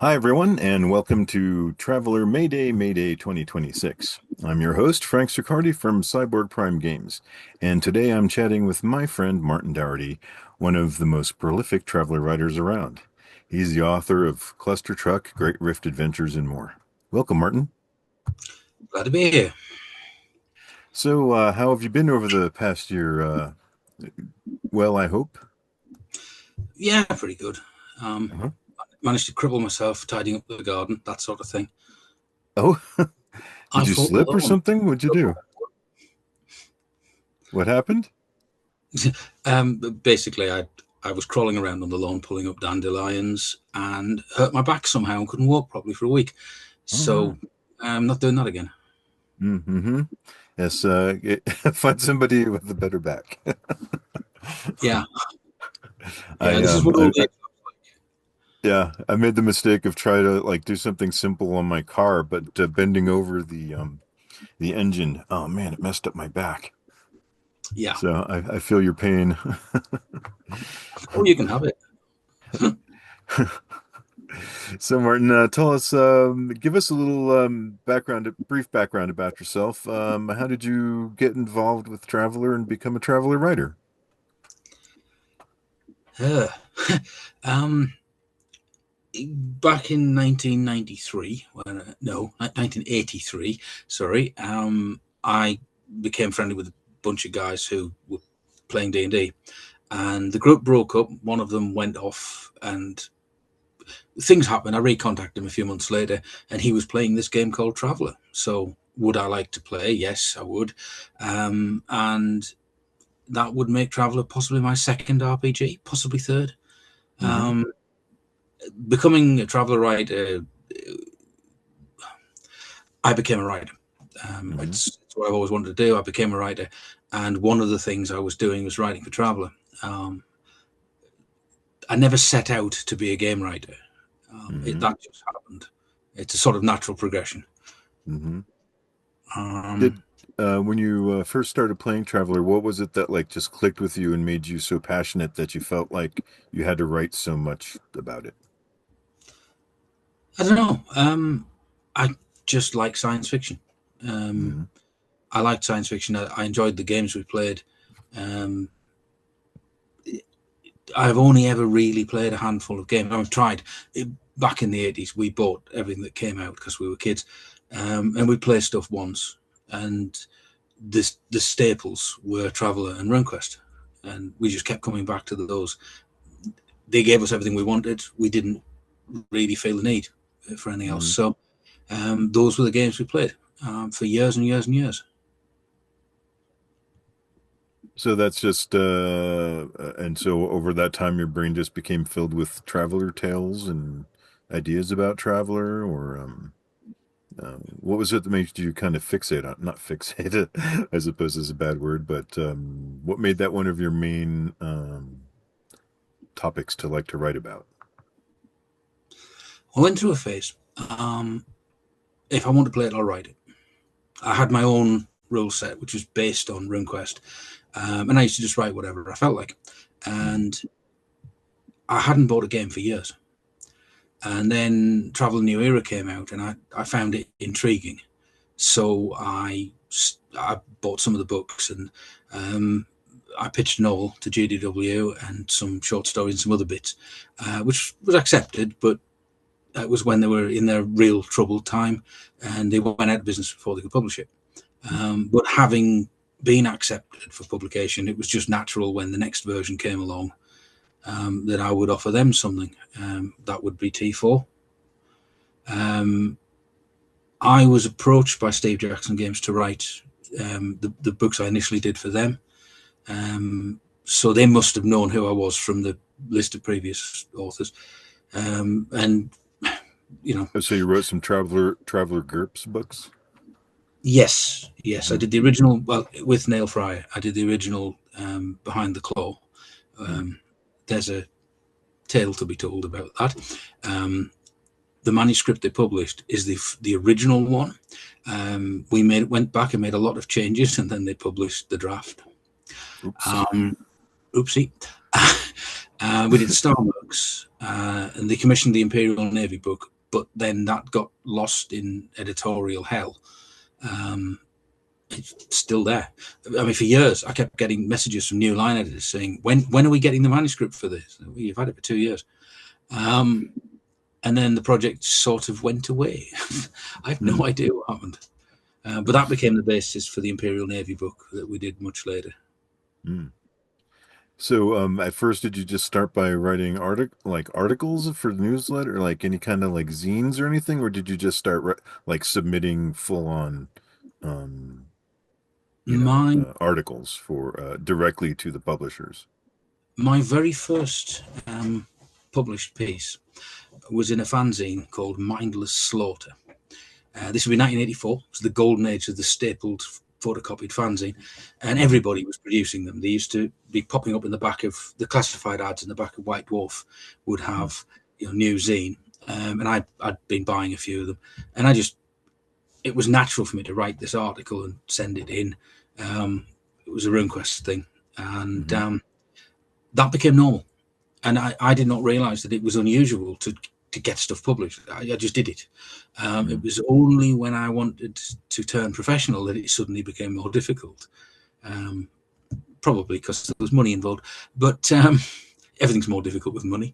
Hi, everyone, and welcome to Traveler Mayday Mayday 2026. I'm your host, Frank Siccardi from Cyborg Prime Games, and today I'm chatting with my friend Martin Dougherty, one of the most prolific traveler writers around. He's the author of Cluster Truck, Great Rift Adventures, and more. Welcome, Martin. Glad to be here. So, how have you been over the past year? Well, I hope. Yeah, pretty good. Um, Uh-huh. Managed to cripple myself tidying up the garden, that sort of thing. Oh, did I you fought slip or alone. something? What'd you do? What happened? Basically, I was crawling around on the lawn, pulling up dandelions, and hurt my back somehow and couldn't walk properly for a week. Oh, no. So I'm not doing that again. Mm-hmm. Yes, find somebody with a better back. Yeah, yeah. I This is what all day. yeah, I made the mistake of trying to like do something simple on my car, but bending over the engine, oh man, it messed up my back. Yeah. So I feel your pain. Oh, you can have it. So Martin, tell us, give us a little background, a brief background about yourself. How did you get involved with Traveler and become a Traveler writer? Uh, um, Back in 1993, no, 1983, sorry, I became friendly with a bunch of guys who were playing D&D, and the group broke up. One of them went off, and things happened. I recontacted him a few months later, and he was playing this game called Traveller. So, would I like to play? Yes, I would. And that would make Traveller possibly my second RPG, possibly third. Mm-hmm. Um, Becoming a Traveller writer, I became a writer. Mm-hmm. It's what I've always wanted to do. I became a writer, and one of the things I was doing was writing for Traveller. Um, I never set out to be a game writer. Mm-hmm. That just happened. It's a sort of natural progression. Mm-hmm. Um, Did when you first started playing Traveler, what was it that like just clicked with you and made you so passionate that you felt like you had to write so much about it? I don't know. I just like science fiction. Um, Mm-hmm. I liked science fiction. I enjoyed the games we played. Um, I've only ever really played a handful of games. I've tried. Back in the 80s, we bought everything that came out because we were kids, and we played stuff once. And the staples were Traveller and RuneQuest, and we just kept coming back to those. They gave us everything we wanted. We didn't really feel the need for anything else. Mm-hmm. So those were the games we played for years and years and years. So that's just and so over that time your brain just became filled with Traveler tales and ideas about Traveler or what was it that made you kind of fixate on not fixate I suppose is a bad word, but what made that one of your main topics to like to write about? I went through a phase. Um, if I want to play it, I'll write it. I had my own rule set, which was based on RuneQuest, and I used to just write whatever I felt like. Mm-hmm. And I hadn't bought a game for years. And then Travel New Era came out, and I found it intriguing. So I bought some of the books, and um, I pitched a novel to GDW and some short stories and some other bits, which was accepted. But it was when they were in their real troubled time, and they went out of business before they could publish it. But having been accepted for publication, it was just natural when the next version came along that I would offer them something. That would be T4. Um, I was approached by Steve Jackson Games to write the books I initially did for them. So they must have known who I was from the list of previous authors. And, you know, Oh, so you wrote some Traveler GURPS books? yes, yes, I Mm-hmm. did the original, well, with Neil Fryer, I did the original Behind the Claw. Um, there's a tale to be told about that. The manuscript they published is the original one. We went back and made a lot of changes, and then they published the draft. Oops. Um, Oopsie. We did Star Works, and they commissioned the Imperial Navy book, but then that got lost in editorial hell. It's still there. I mean, for years, I kept getting messages from new line editors saying, "When are we getting the manuscript for this? You've had it for 2 years." And then the project sort of went away. I have no idea what happened. But that became the basis for the Imperial Navy book that we did much later. Mm. So, at first, did you just start by writing articles for the newsletter, like any kind of like zines or anything, or did you just start like submitting full on, um, My articles for directly to the publishers? my very first published piece was in a fanzine called Mindless Slaughter. This would be 1984. It was the golden age of the stapled photocopied fanzine, and everybody was producing them. They used to be popping up in the back of the classified ads in the back of White Dwarf would have new zine, and I'd been buying a few of them, and it was natural for me to write this article and send it in. It was a RuneQuest thing, and that became normal. And I did not realize that it was unusual to get stuff published. I just did it. It was only when I wanted to turn professional that it suddenly became more difficult. Probably because there was money involved, but everything's more difficult with money.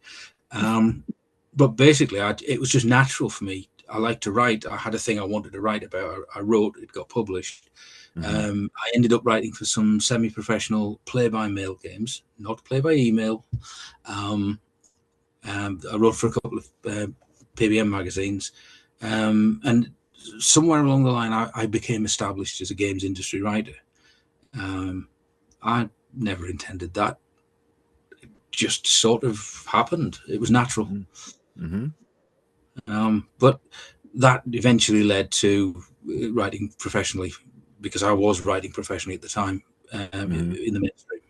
But basically, it was just natural for me. I like to write. I had a thing I wanted to write about. I wrote. It got published. I ended up writing for some semi-professional play-by-mail games, not play-by-email. I wrote for a couple of PBM magazines, and somewhere along the line, I became established as a games industry writer. I never intended that. It just sort of happened. It was natural. But that eventually led to writing professionally, because I was writing professionally at the time in the mainstream.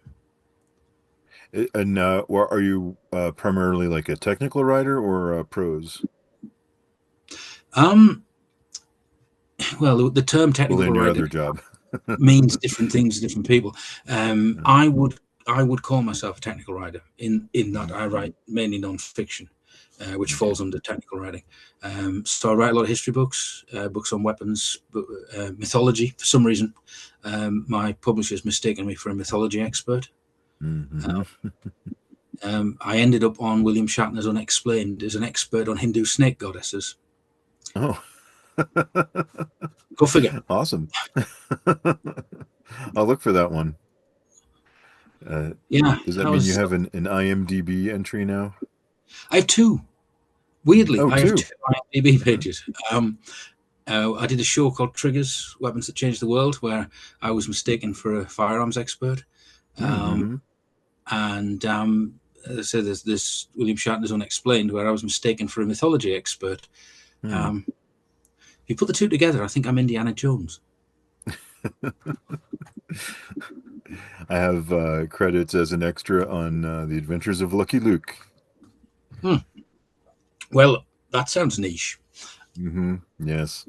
And are you primarily like a technical writer or prose? Well, the term Well, technical in your writer other job. means different things to different people. I would call myself a technical writer in that I write mainly non-fiction, which falls under technical writing. So I write a lot of history books, books on weapons, mythology. For some reason, my publisher's mistaken me for a mythology expert. I ended up on William Shatner's Unexplained as an expert on Hindu snake goddesses. Oh, Go figure. awesome. I'll look for that one. Yeah, Does that mean you have an IMDb entry now? I have two. Weirdly, Oh, I have two. two IMDb pages. I did a show called Triggers, Weapons That Changed the World, where I was mistaken for a firearms expert. And as I said, there's this William Shatner's Unexplained, where I was mistaken for a mythology expert. If you put the two together, I think I'm Indiana Jones. I have credits as an extra on The Adventures of Lucky Luke. Well, that sounds niche. Yes.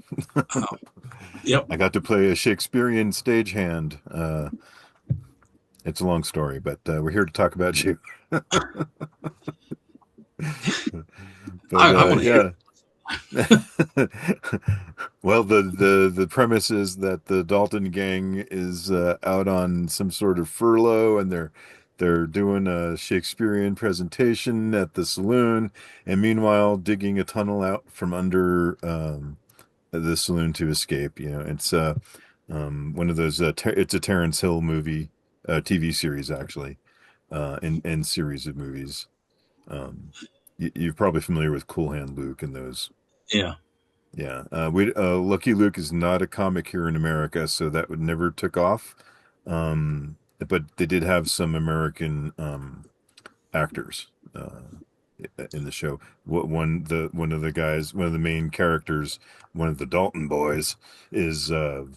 Yep. I got to play a Shakespearean stagehand. It's a long story, but we're here to talk about you. But I want to hear. Well, the premise is that the Dalton gang is out on some sort of furlough, and they're doing a Shakespearean presentation at the saloon, and meanwhile digging a tunnel out from under the saloon to escape. It's one of those. It's a Terence Hill movie, TV series actually, and series of movies. You're probably familiar with Cool Hand Luke and those. Yeah. Yeah, Lucky Luke is not a comic here in America, so that would never took off. But they did have some American actors in the show. One of the guys, one of the main characters, one of the Dalton boys, is Lieutenant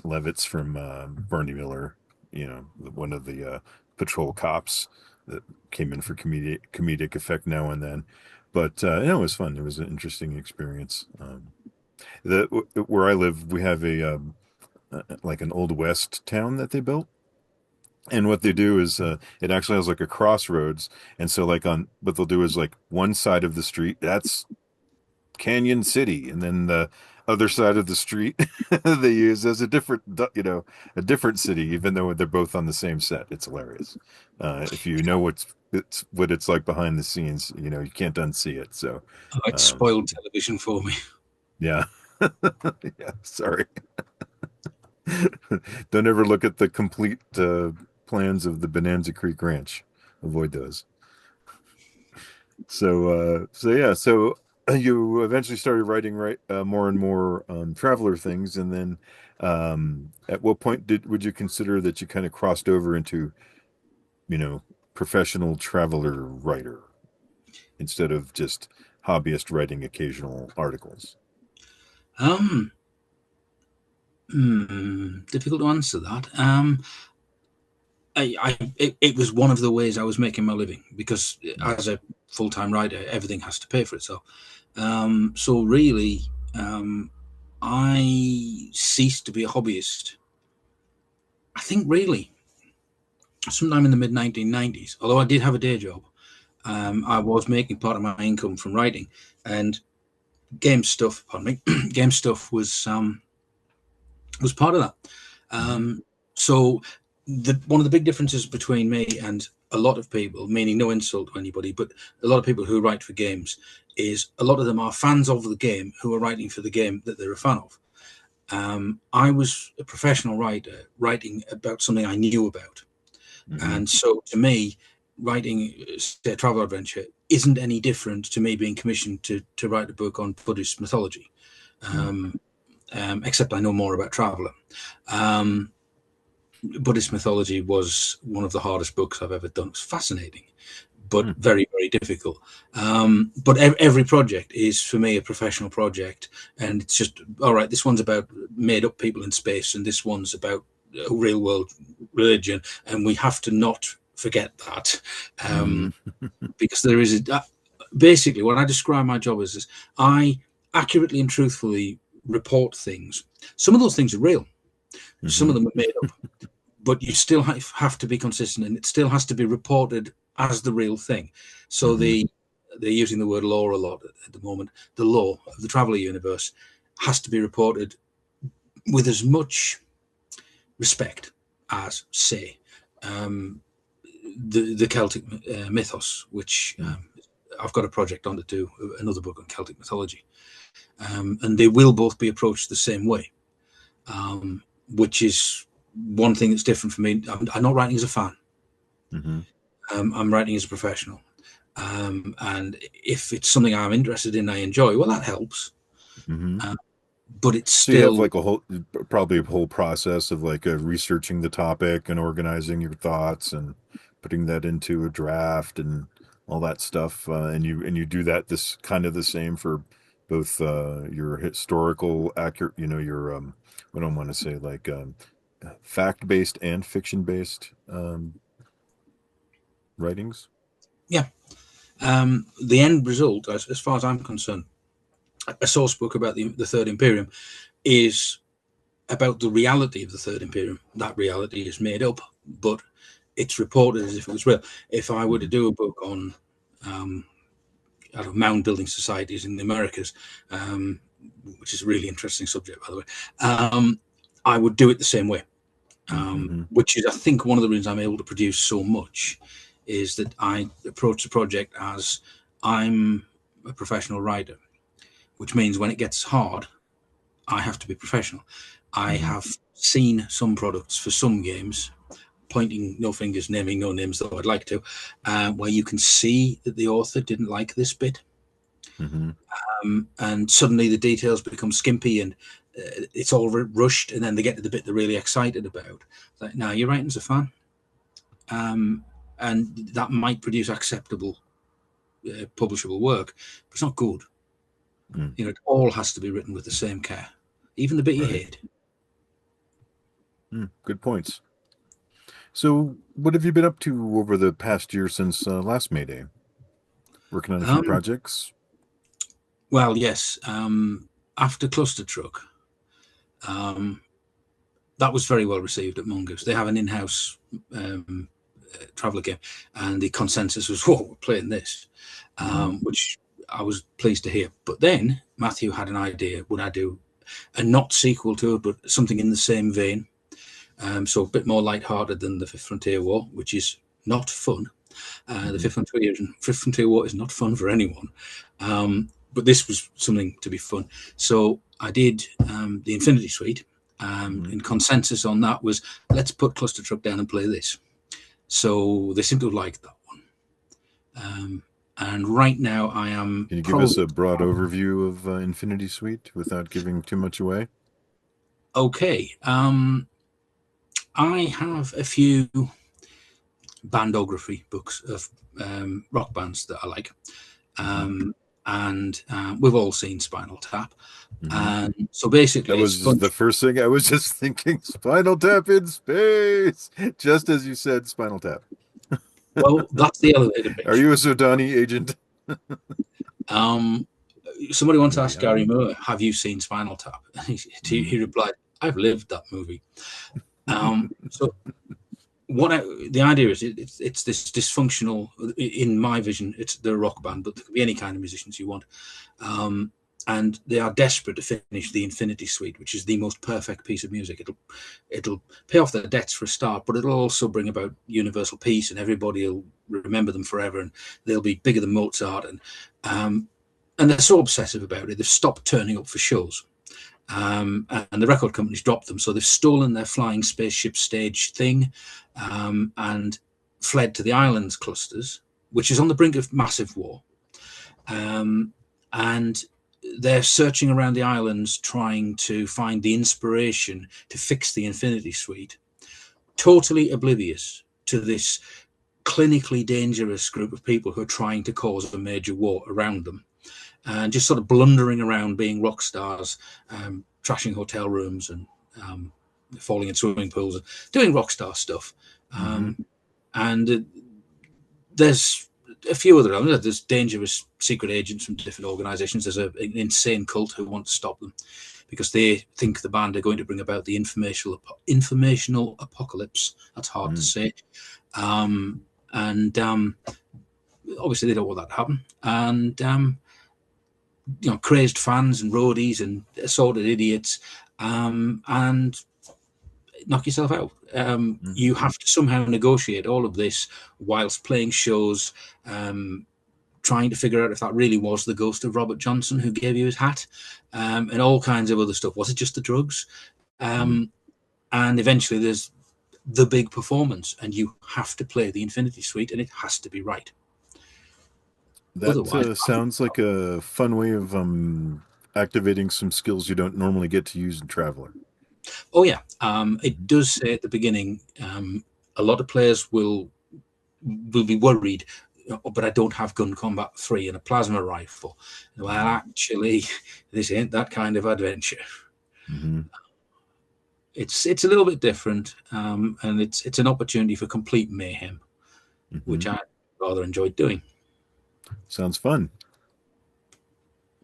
Levitz from Barney Miller. One of the patrol cops that came in for comedic effect now and then. But it was fun. It was an interesting experience. Where I live, we have a like an old west town that they built, And what they do is it actually has like a crossroads, and so like on what they'll do is like one side of the street that's Canyon City, and then the other side of the street they use as a different, a different city, even though they're both on the same set. It's hilarious. If you know what it's like behind the scenes, you can't unsee it. So, Oh, it um, spoiled television for me. yeah, yeah. Sorry. Don't ever look at the complete plans of the Bonanza Creek Ranch. Avoid those. So yeah, so you eventually started writing more and more traveler things, and then at what point would you consider that you kind of crossed over into, you know, professional traveler writer instead of just hobbyist writing occasional articles? Um, Difficult to answer that. It was one of the ways I was making my living because as a full-time writer, everything has to pay for itself. So really, I ceased to be a hobbyist. I think really sometime in the mid 1990s. Although I did have a day job, I was making part of my income from writing, and game stuff. Pardon me, game stuff was part of that. Mm-hmm. So one of the big differences between me and a lot of people, meaning no insult to anybody, but a lot of people who write for games, is a lot of them are fans of the game who are writing for the game that they're a fan of. I was a professional writer writing about something I knew about. Mm-hmm. And so to me, writing say, a travel adventure isn't any different to me being commissioned to write a book on Buddhist mythology. Except I know more about traveler. Buddhist mythology was one of the hardest books I've ever done. It's fascinating, but Mm-hmm. very, very difficult. But every project is for me a professional project, and it's just all right. This one's about made up people in space, and this one's about a real world religion, and we have to not forget that because there is basically what I describe my job as is I accurately and truthfully report things. Some of those things are real. Some Mm-hmm. of them are made up, but you still have to be consistent, and it still has to be reported as the real thing. So Mm-hmm. they're using the word law a lot at the moment. The law of the Traveller universe has to be reported with as much respect as, say, the Celtic mythos, which I've got a project on to do another book on Celtic mythology, and they will both be approached the same way, which is one thing that's different for me. I'm not writing as a fan. Mm-hmm. I'm writing as a professional, and if it's something I'm interested in, I enjoy. Well, that helps, Mm-hmm. but it's So you have still like probably a whole process of like researching the topic and organizing your thoughts and putting that into a draft and all that stuff. And you do that this kind of the same for both your historical accurate, your I don't want to say like fact-based and fiction-based writings. yeah. The end result, as far as I'm concerned, a source book about the Third Imperium is about the reality of the Third Imperium. That reality is made up, but it's reported as if it was real. If I were to Mm-hmm. do a book on I don't know, mound building societies in the Americas, which is a really interesting subject, by the way, I would do it the same way. Mm-hmm. Which is, I think, one of the reasons I'm able to produce so much is that I approach the project as I'm a professional writer, which means when it gets hard, I have to be professional. I Mm-hmm. have seen some products for some games, pointing no fingers, naming no names, though I'd like to, where you can see that the author didn't like this bit. Mm-hmm. And suddenly the details become skimpy and it's all rushed, and then they get to the bit they're really excited about. Like, now you're writing as a fan, and that might produce acceptable, publishable work, but it's not good. Mm. It all has to be written with the same care, even the bit you Right. hate. Good points. So, what have you been up to over the past year since last Mayday? Working on a few Um, projects. well, yes. After Cluster Truck, um, that was very well received at Mongoose. They have an in-house traveller game, and the consensus was, "Whoa, we're playing this," which I was pleased to hear. But then Matthew had an idea: would I do a not sequel to it, but something in the same vein? So a bit more light-hearted than the Fifth Frontier War, which is not fun. The Fifth Frontier War is not fun for anyone. But this was something to be fun. So I did the Infinity Suite. And consensus on that was, let's put Cluster Truck down and play this. So they seem to have liked that one. And right now I am... Can you give us a broad overview of Infinity Suite without giving too much away? Okay. I have a few bandography books of rock bands that I like. And we've all seen Spinal Tap. And so basically... That was the first thing I was just thinking. Spinal Tap in space! Just as you said, Spinal Tap. Well, that's the elevator pitch. Are you a Zodani agent? Somebody once asked Gary Moore, have you seen Spinal Tap? He replied, I've lived that movie. So the idea is it's this dysfunctional, in my vision, it's the rock band, but there could be any kind of musicians you want. And they are desperate to finish the Infinity Suite, which is the most perfect piece of music. It'll pay off their debts for a start, but it'll also bring about universal peace, and everybody will remember them forever, and they'll be bigger than Mozart. And they're so obsessive about it, they've stopped turning up for shows. And the record companies dropped them, so they've stolen their flying spaceship stage thing and fled to the islands clusters, which is on the brink of massive war. And they're searching around the islands trying to find the inspiration to fix the Infinity Suite, totally oblivious to this clinically dangerous group of people who are trying to cause a major war around them, and just sort of blundering around being rock stars, trashing hotel rooms and falling in swimming pools and doing rock star stuff. And there's a few other elements. There's dangerous secret agents from different organizations. There's an insane cult who want to stop them because they think the band are going to bring about the informational apocalypse. That's hard to say. Obviously they don't want that to happen. And crazed fans and roadies and assorted idiots, and knock yourself out. You have to somehow negotiate all of this whilst playing shows, trying to figure out if that really was the ghost of Robert Johnson who gave you his hat, and all kinds of other stuff. Was it just the drugs? And eventually there's the big performance, and you have to play the Infinity Suite, and it has to be right. That sounds like a fun way of activating some skills you don't normally get to use in Traveller. Oh yeah, it does say at the beginning, a lot of players will be worried, but I don't have Gun Combat 3 and a plasma rifle. Well, actually, this ain't that kind of adventure. It's a little bit different, and it's an opportunity for complete mayhem, which I rather enjoyed doing. Sounds fun.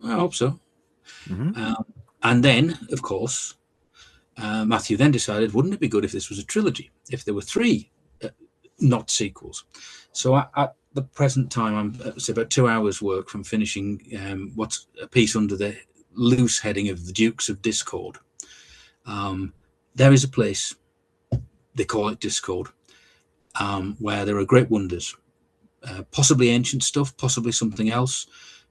I hope so. And then, of course, Matthew then decided, wouldn't it be good if this was a trilogy, if there were 3 not sequels? So at the present time, it's about 2 hours work from finishing what's a piece under the loose heading of the Dukes of Discord. There is a place, they call it Discord, where there are great wonders, possibly ancient stuff, possibly something else.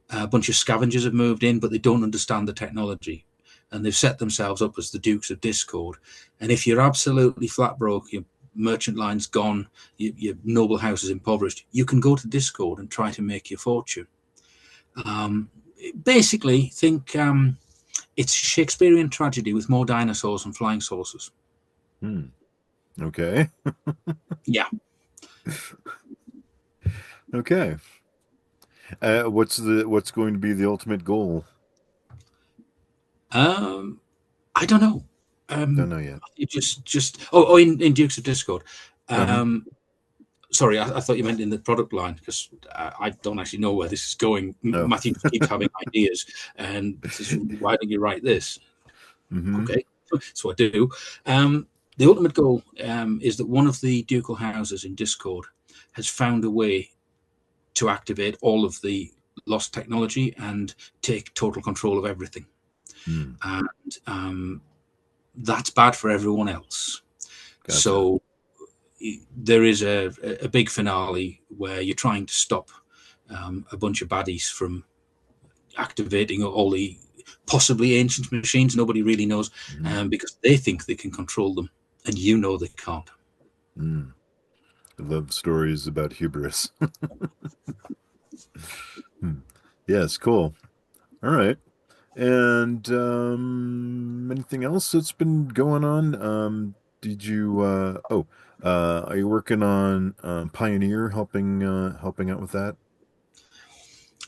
A bunch of scavengers have moved in, but they don't understand the technology, and they've set themselves up as the Dukes of Discord. And if you're absolutely flat broke, your merchant line's gone, your noble house is impoverished, you can go to Discord and try to make your fortune. Basically, think it's Shakespearean tragedy with more dinosaurs and flying saucers. Okay. Yeah. Okay. What's going to be the ultimate goal? I don't know. Don't know yet. It just in Dukes of Discord. Sorry, I thought you meant in the product line, because I don't actually know where this is going. Matthew keeps having ideas, and says, why don't you write this? Okay, so I do. the ultimate goal is that one of the ducal houses in Discord has found a way to activate all of the lost technology and take total control of everything. And that's bad for everyone else. Gotcha. So there is a big finale where you're trying to stop a bunch of baddies from activating all the possibly ancient machines. Nobody really knows, because they think they can control them, and you know they can't. I love stories about hubris. Yes, cool. All right. And anything else that's been going on? Did you are you working on Pioneer, helping out with that?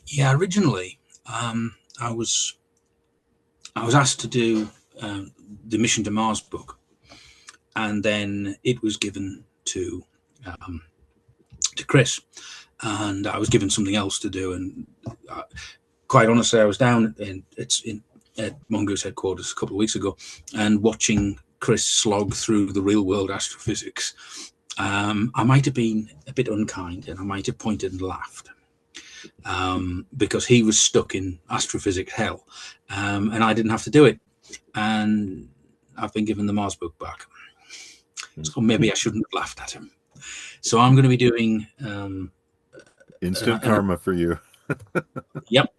Yeah, originally I was asked to do the Mission to Mars book, and then it was given to Chris, and I was given something else to do. And quite honestly, I was down at Mongoose headquarters a couple of weeks ago and watching Chris slog through the real world astrophysics. I might have been a bit unkind, and I might have pointed and laughed, because he was stuck in astrophysics hell, and I didn't have to do it. And I've been given the Mars book back, so maybe I shouldn't have laughed at him. So I'm going to be doing instant karma for you. Yep,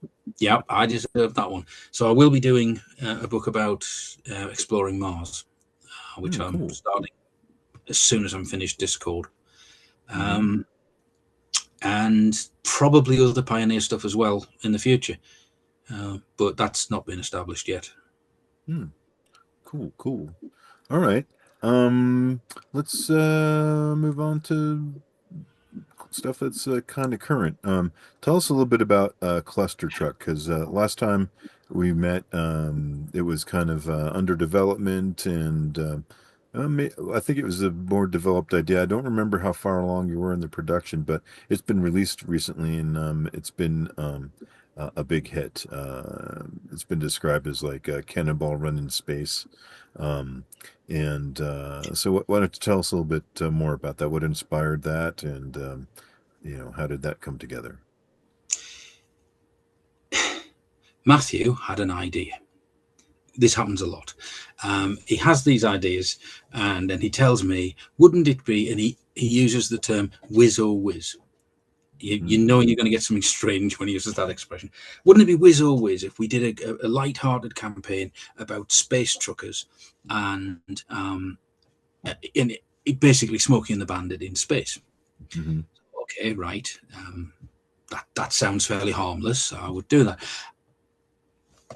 I deserve that one. So I will be doing a book about exploring Mars, which I'm starting as soon as I'm finished Discord. And probably other Pioneer stuff as well in the future, but that's not been established yet. Cool. All right. Let's move on to stuff that's kind of current. Tell us a little bit about Cluster Truck, because last time we met, it was kind of under development, and I think it was a more developed idea. I don't remember how far along you were in the production, but it's been released recently, and it's been a big hit. It's been described as like a cannonball run in space. So why don't you tell us a little bit more about that? What inspired that, and how did that come together? Matthew had an idea. This happens a lot. He has these ideas, and then he tells me, wouldn't it be, and he uses the term whiz or whiz. You know you're going to get something strange when he uses that expression. Wouldn't it be whiz or whiz if we did a light-hearted campaign about space truckers and basically Smokey and the Bandit in space? Okay, right. That sounds fairly harmless. I would do that.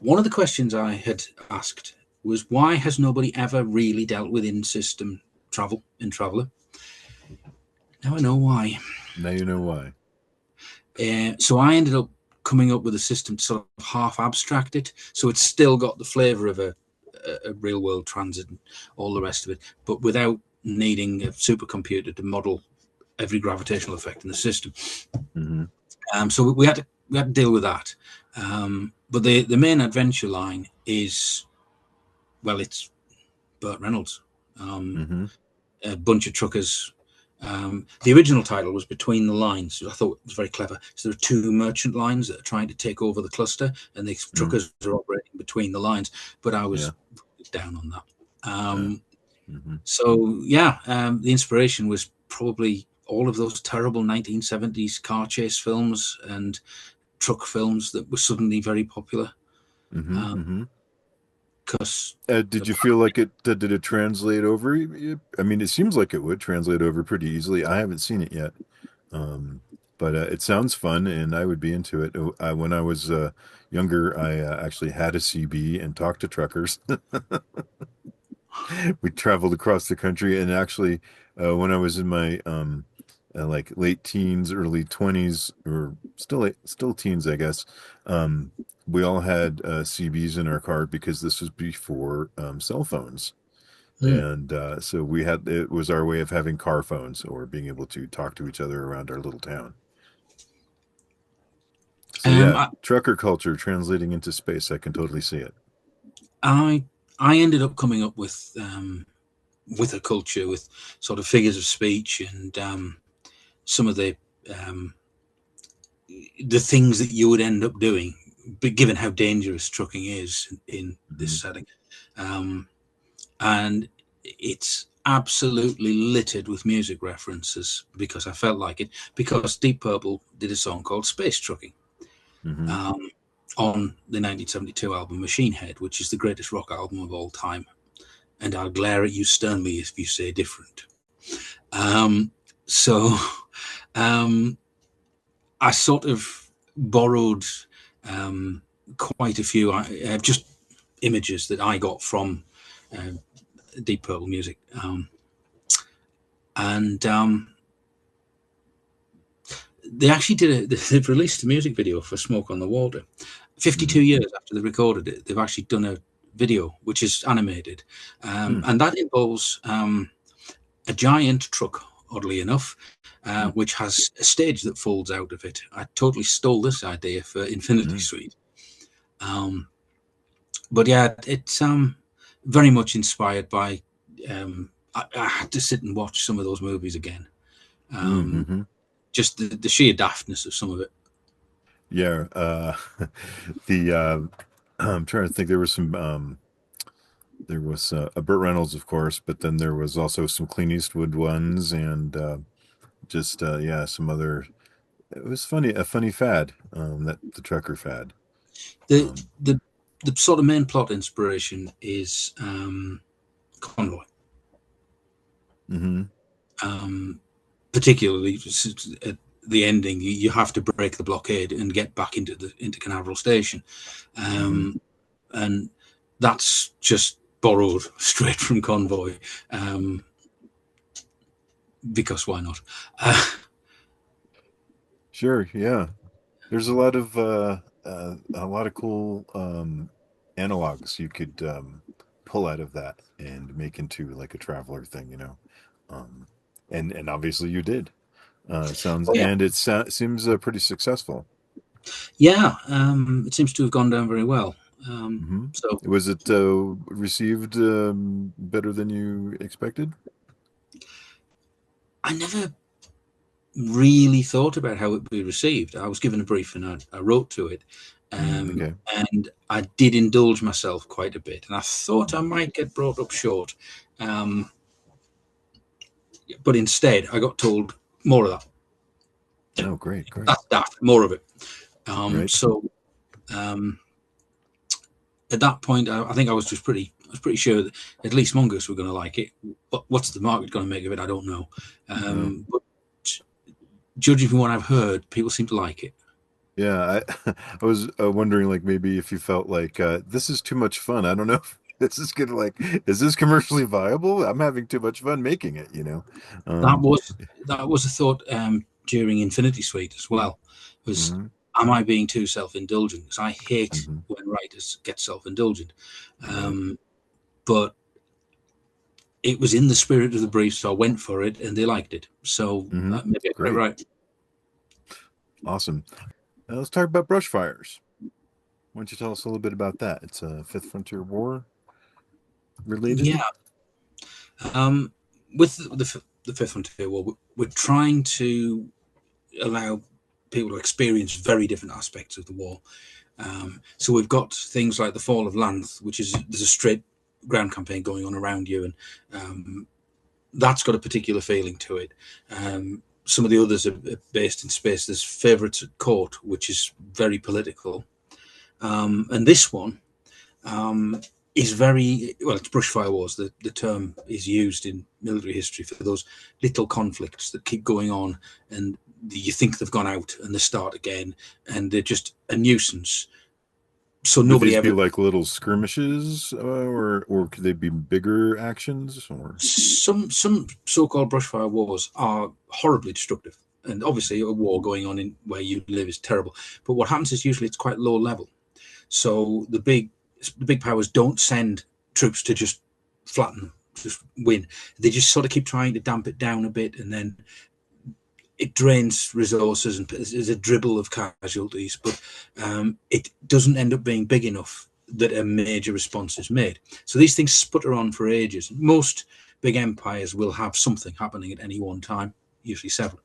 One of the questions I had asked was, why has nobody ever really dealt with in-system travel in Traveller? Now I know why. Now you know why. So I ended up coming up with a system to sort of half abstract it, so it's still got the flavour of a real world transit and all the rest of it, but without needing a supercomputer to model every gravitational effect in the system. So we had to deal with that. But the main adventure line is, well, it's Burt Reynolds, a bunch of truckers. The original title was Between the Lines. I thought it was very clever. So there are two merchant lines that are trying to take over the cluster, and the truckers are operating between the lines. But I was down on that. So the inspiration was probably all of those terrible 1970s car chase films and truck films that were suddenly very popular. Did you feel like did it translate over? I mean, it seems like it would translate over pretty easily. I haven't seen it yet, but it sounds fun, and I would be into it. When I was younger, I actually had a CB and talked to truckers. We traveled across the country, and actually, when I was in my like late teens, early 20s, or still teens, I guess. We all had CBs in our car because this was before cell phones, and so it was our way of having car phones or being able to talk to each other around our little town. So trucker culture translating into space, I can totally see it. I ended up coming up with with a culture, with sort of figures of speech and some of um, the things that you would end up doing, but given how dangerous trucking is in this setting. And it's absolutely littered with music references because I felt like it, because Deep Purple did a song called Space Trucking on the 1972 album Machine Head, which is the greatest rock album of all time. And I'll glare at you sternly if you say different. So I sort of borrowed quite a few just images that I got from Deep Purple music. They actually they've released a music video for Smoke on the Water. 52 years after they recorded it, they've actually done a video which is animated. And that involves a giant truck, oddly enough, which has a stage that folds out of it. I totally stole this idea for Infinity Suite. But yeah, it's very much inspired by. I had to sit and watch some of those movies again. Just the sheer daftness of some of it. Yeah, I'm trying to think. There was some. There was a Burt Reynolds, of course, but then there was also some Clint Eastwood ones, and some other. It was funny, a funny fad, that the trucker fad. The sort of main plot inspiration is Convoy. Particularly at the ending, you have to break the blockade and get back into Canaveral Station, and that's just borrowed straight from Convoy, because why not? Sure, yeah. There's a lot of cool analogs you could pull out of that and make into like a traveler thing, you know. And obviously you did. Sounds Oh, yeah. And it seems pretty successful. Yeah, it seems to have gone down very well. So was it received better than you expected? I never really thought about how it would be received. I was given a brief and I wrote to it. Okay. And I did indulge myself quite a bit, and I thought I might get brought up short. But instead, I got told more of that. Oh, great. That's daft, more of it. Right. So at that point, I think I was pretty sure that at least Mongoose were going to like it. What's the market going to make of it? I don't know. But judging from what I've heard, people seem to like it. Yeah, I was wondering, like, maybe if you felt like this is too much fun. I don't know if this is gonna, like, is this commercially viable? I'm having too much fun making it, you know. That was a thought during Infinity Suite as well. Was am I being too self-indulgent? Because I hate when writers get self-indulgent. But it was in the spirit of the brief, so I went for it, and they liked it. So maybe I got it right. Awesome. Let's talk about Brushfires. Why don't you tell us a little bit about that? It's a Fifth Frontier War related. Yeah. With the Fifth Frontier War, we're trying to allow people to experience very different aspects of the war. So we've got things like the Fall of Lanth, which is there's a straight ground campaign going on around you, and that's got a particular feeling to it. Some of the others are based in space. There's Favourites at Court, which is very political, and this one is very well. It's Brushfire Wars. The term is used in military history for those little conflicts that keep going on, and you think they've gone out and they start again, and they're just a nuisance. So Would nobody these ever be like little skirmishes, or could they be bigger actions? Or some so-called Brushfire Wars are horribly destructive, and obviously a war going on in where you live is terrible. But what happens is usually it's quite low level. So the big powers don't send troops to just flatten, just win. They just sort of keep trying to damp it down a bit, and then it drains resources and there's a dribble of casualties, but it doesn't end up being big enough that a major response is made. So these things sputter on for ages. Most big empires will have something happening at any one time, usually several.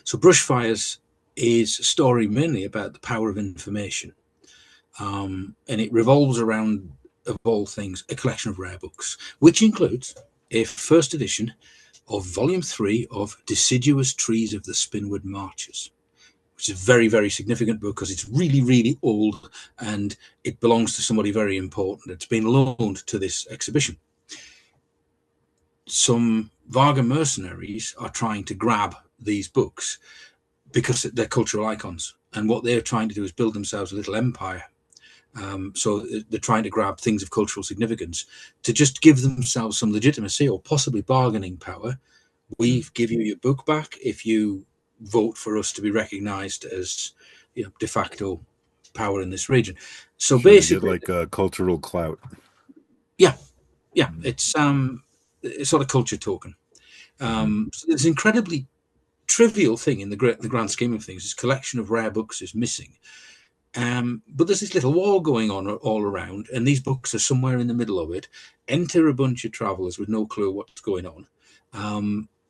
So Brushfires is a story mainly about the power of information. And it revolves around, of all things, a collection of rare books, which includes a first edition of Volume 3 of Deciduous Trees of the Spinward Marches, which is a very, very significant book because it's really, really old and it belongs to somebody very important. It's been loaned to this exhibition. Some Varga mercenaries are trying to grab these books because they're cultural icons. And what they're trying to do is build themselves a little empire. So they're trying to grab things of cultural significance to just give themselves some legitimacy or possibly bargaining power. We give you your book back if you vote for us to be recognized as, de facto power in this region. So Sure, basically, you get like cultural clout. yeah, it's sort of culture token. So there's an incredibly trivial thing in the grand scheme of things. This collection of rare books is missing. But there's this little war going on all around, and these books are somewhere in the middle of it. Enter a bunch of travelers with no clue what's going on,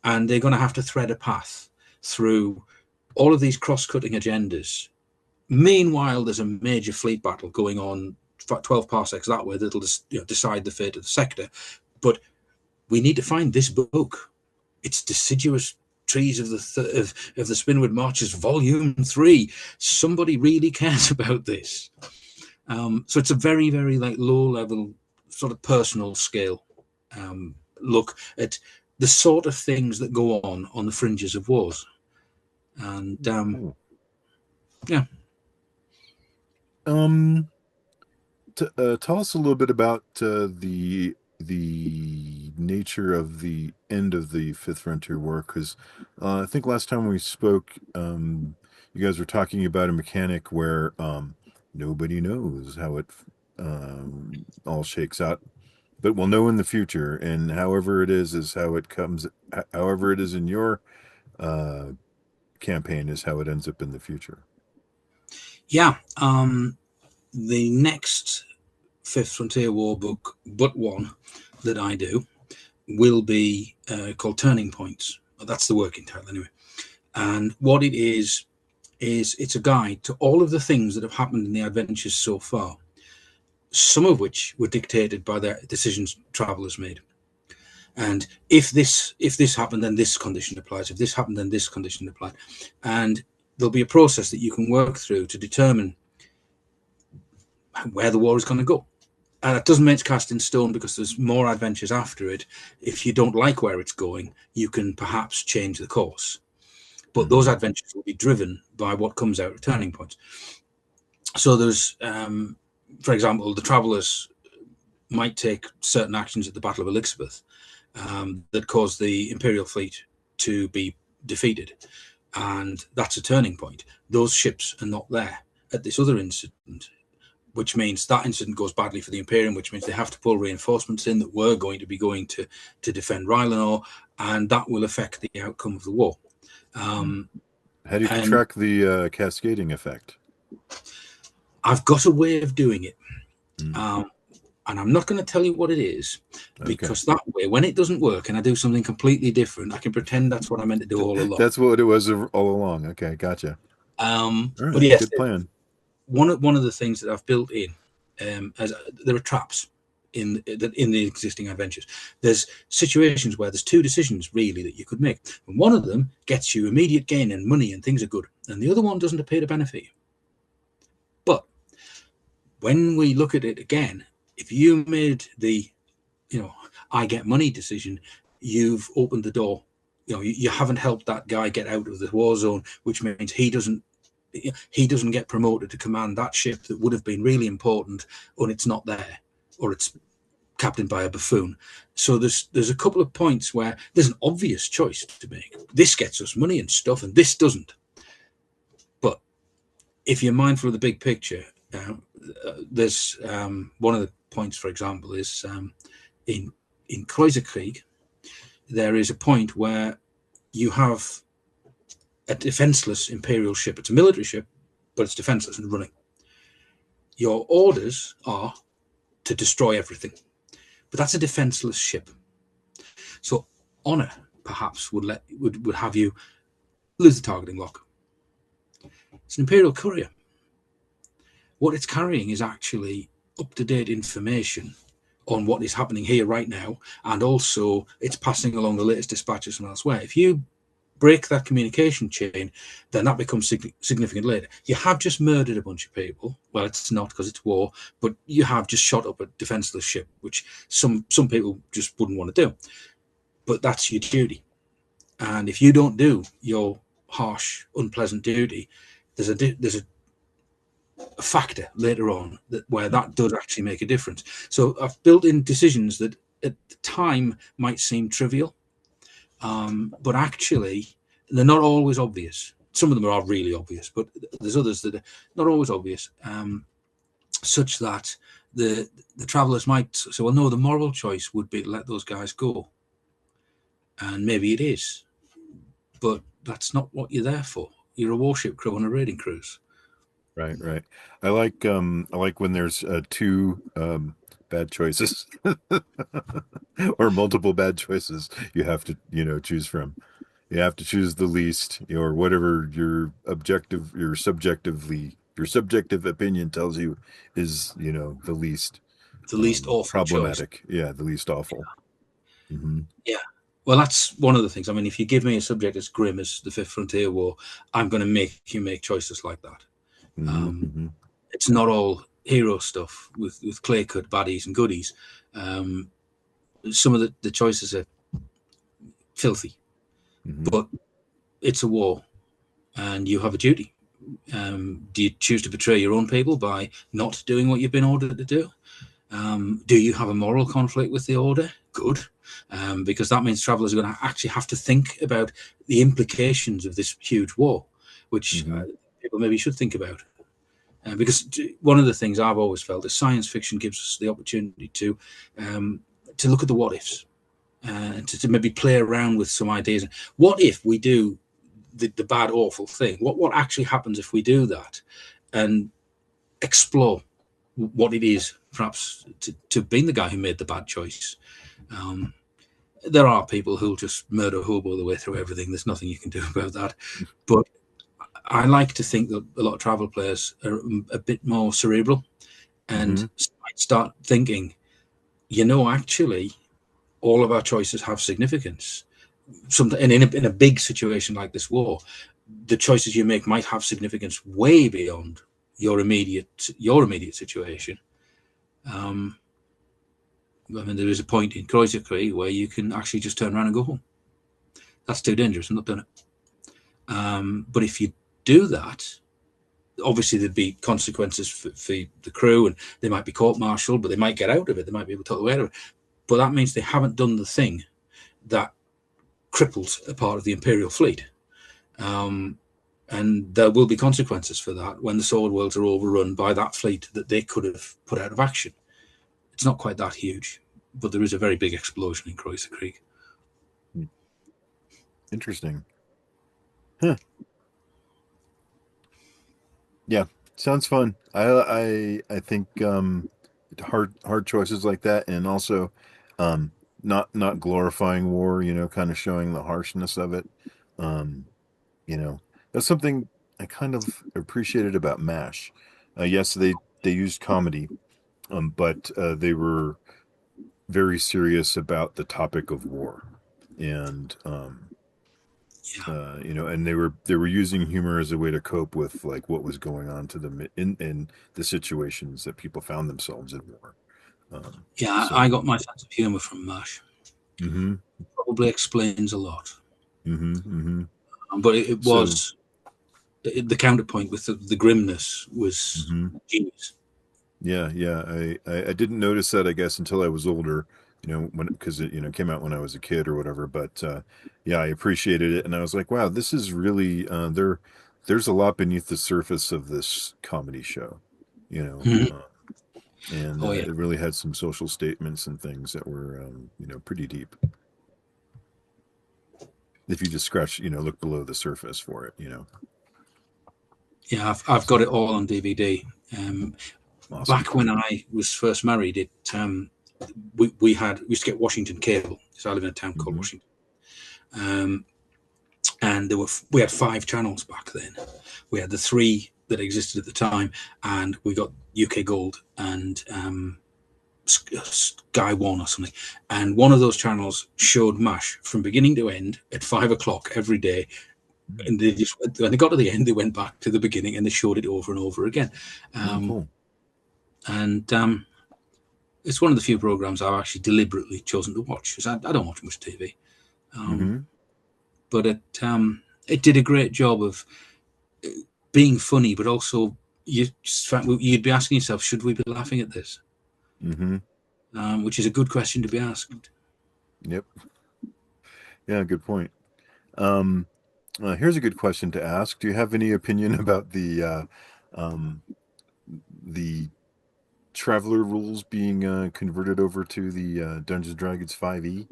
and they're going to have to thread a path through all of these cross-cutting agendas. Meanwhile, there's a major fleet battle going on 12 parsecs that way that'll decide the fate of the sector. But we need to find this book. It's Deciduous Trees of the Spinward Marches, Volume 3. Somebody really cares about this. So it's a very, very low-level, sort of personal scale look at the sort of things that go on the fringes of wars. And yeah. Tell us a little bit about the nature of the end of the Fifth Frontier War, because I think last time we spoke, you guys were talking about a mechanic where nobody knows how it all shakes out, but we'll know in the future, and however it is how it comes. However it is in your campaign is how it ends up in the future. Yeah. The next Fifth Frontier War book, but one that I do, will be called Turning Points. That's the working title anyway. And what it is it's a guide to all of the things that have happened in the adventures so far, some of which were dictated by the decisions travelers made. And if this happened, then this condition applies. If this happened, then this condition applied. And there'll be a process that you can work through to determine where the war is going to go. And it doesn't mean it's cast in stone because there's more adventures after it. If you don't like where it's going, you can perhaps change the course. But those adventures will be driven by what comes out of Turning Points. So there's, for example, the travellers might take certain actions at the Battle of Elizabeth that cause the Imperial fleet to be defeated. And that's a turning point. Those ships are not there at this other incident, which means that incident goes badly for the Imperium, which means they have to pull reinforcements in that were going to be going to defend Rylanor, and that will affect the outcome of the war. How do you track the cascading effect? I've got a way of doing it. And I'm not going to tell you what it is, because that way, when it doesn't work and I do something completely different, I can pretend that's what I meant to do all along. That's what it was all along. Okay, gotcha. Right, but yes, good plan. One of the things that I've built in, there are traps in the existing adventures. There's situations where there's two decisions really that you could make, and one of them gets you immediate gain and money and things are good, and the other one doesn't appear to benefit you. But when we look at it again, if you made the, I get money decision, you've opened the door. You haven't helped that guy get out of the war zone, which means he doesn't get promoted to command that ship that would have been really important, and it's not there, or it's captained by a buffoon. So there's a couple of points where there's an obvious choice to make. This gets us money and stuff, and this doesn't. But if you're mindful of the big picture, there's one of the points, for example, is in Kreuzerkrieg, there is a point where you have a defenseless Imperial ship. It's a military ship, but it's defenseless and running. Your orders are to destroy everything, but that's a defenseless ship. So honor perhaps would have you lose the targeting lock. It's an Imperial courier. What it's carrying is actually up-to-date information on what is happening here right now, and also it's passing along the latest dispatches from elsewhere. If you break that communication chain, then that becomes significant later. You have just murdered a bunch of people. Well, it's not because it's war, but you have just shot up a defenseless ship, which some people just wouldn't want to do. But that's your duty. And if you don't do your harsh, unpleasant duty, there's a factor later on where that does actually make a difference. So I've built in decisions that at the time might seem trivial, but actually they're not always obvious. Some of them are really obvious, but there's others that are not always obvious, such that the travelers might say, well, no, the moral choice would be to let those guys go. And maybe it is, but that's not what you're there for. You're a warship crew on a raiding cruise. Right, right. I like when there's two bad choices or multiple bad choices you have to, choose from. You have to choose the least, or whatever your subjective opinion tells you is, the least Awful problematic. choice. Yeah, the least awful. Mm-hmm. Yeah. Well, that's one of the things. I mean, if you give me a subject as grim as the Fifth Frontier War, I'm going to make you make choices like that. Mm-hmm. It's not all hero stuff with clear-cut baddies and goodies. Some of the choices are filthy, but it's a war, and you have a duty. Do you choose to betray your own people by not doing what you've been ordered to do? Do you have a moral conflict with the order? Good, because that means travelers are going to actually have to think about the implications of this huge war, which people maybe should think about. Because one of the things I've always felt is science fiction gives us the opportunity to look at the what ifs, to maybe play around with some ideas. What if we do the bad, awful thing? What actually happens if we do that, and explore what it is, perhaps to being the guy who made the bad choice. There are people who'll just murder hobo the way through everything. There's nothing you can do about that. But I like to think that a lot of travel players are a bit more cerebral and might start thinking, actually, all of our choices have significance. And in a big situation like this war, the choices you make might have significance way beyond your immediate situation. I mean, there is a point in Kreuzerkrieg where you can actually just turn around and go home. That's too dangerous. I'm not doing it. But if you do that, obviously there'd be consequences for the crew, and they might be court-martialed, but they might get out of it. They might be able to talk away out of it. But that means they haven't done the thing that cripples a part of the Imperial fleet. And there will be consequences for that when the sword worlds are overrun by that fleet that they could have put out of action. It's not quite that huge, but there is a very big explosion in Kreuzerkrieg. Interesting. Huh. Yeah, sounds fun. I think hard choices like that, and also not glorifying war, kind of showing the harshness of it. That's something I kind of appreciated about MASH. Yes, they used comedy, but they were very serious about the topic of war, and and they were using humor as a way to cope with like what was going on to them in the situations that people found themselves in war. I got my sense of humor from MASH. Mm-hmm. Probably explains a lot. Mm-hmm. But it was the counterpoint with the grimness was genius. Yeah. I didn't notice that, I guess, until I was older, because it came out when I was a kid or whatever. But yeah, I appreciated it, and I was like, wow, this is really there's a lot beneath the surface of this comedy show, and it really had some social statements and things that were pretty deep. If you just scratch, look below the surface for it, Yeah, I've got it all on DVD. Awesome. Back when I was first married, we used to get Washington cable. So I live in a town called Washington. And we had 5 channels back then. We had the 3 that existed at the time, and we got UK Gold and Sky One or something. And one of those channels showed MASH from beginning to end at 5 o'clock every day. And they just, when they got to the end, they went back to the beginning and they showed it over and over again. Cool. And it's one of the few programs I've actually deliberately chosen to watch, because I don't watch much TV. But it did a great job of being funny, but also you'd be asking yourself, should we be laughing at this? Which is a good question to be asked. Yep. Yeah, good point. Here's a good question to ask. Do you have any opinion about the Traveler rules being converted over to the Dungeons & Dragons 5e?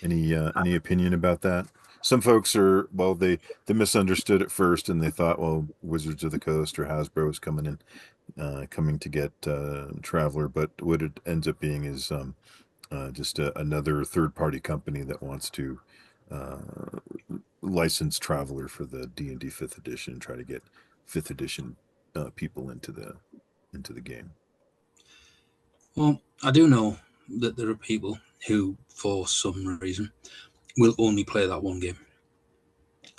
Any opinion about that? Some folks are, well, they misunderstood at first and they thought, well, Wizards of the Coast or Hasbro is coming to get Traveler, but what it ends up being is just another third-party company that wants to license Traveler for the D&D 5th edition, try to get 5th edition people into the game. Well, I do know that there are people who, for some reason, will only play that one game.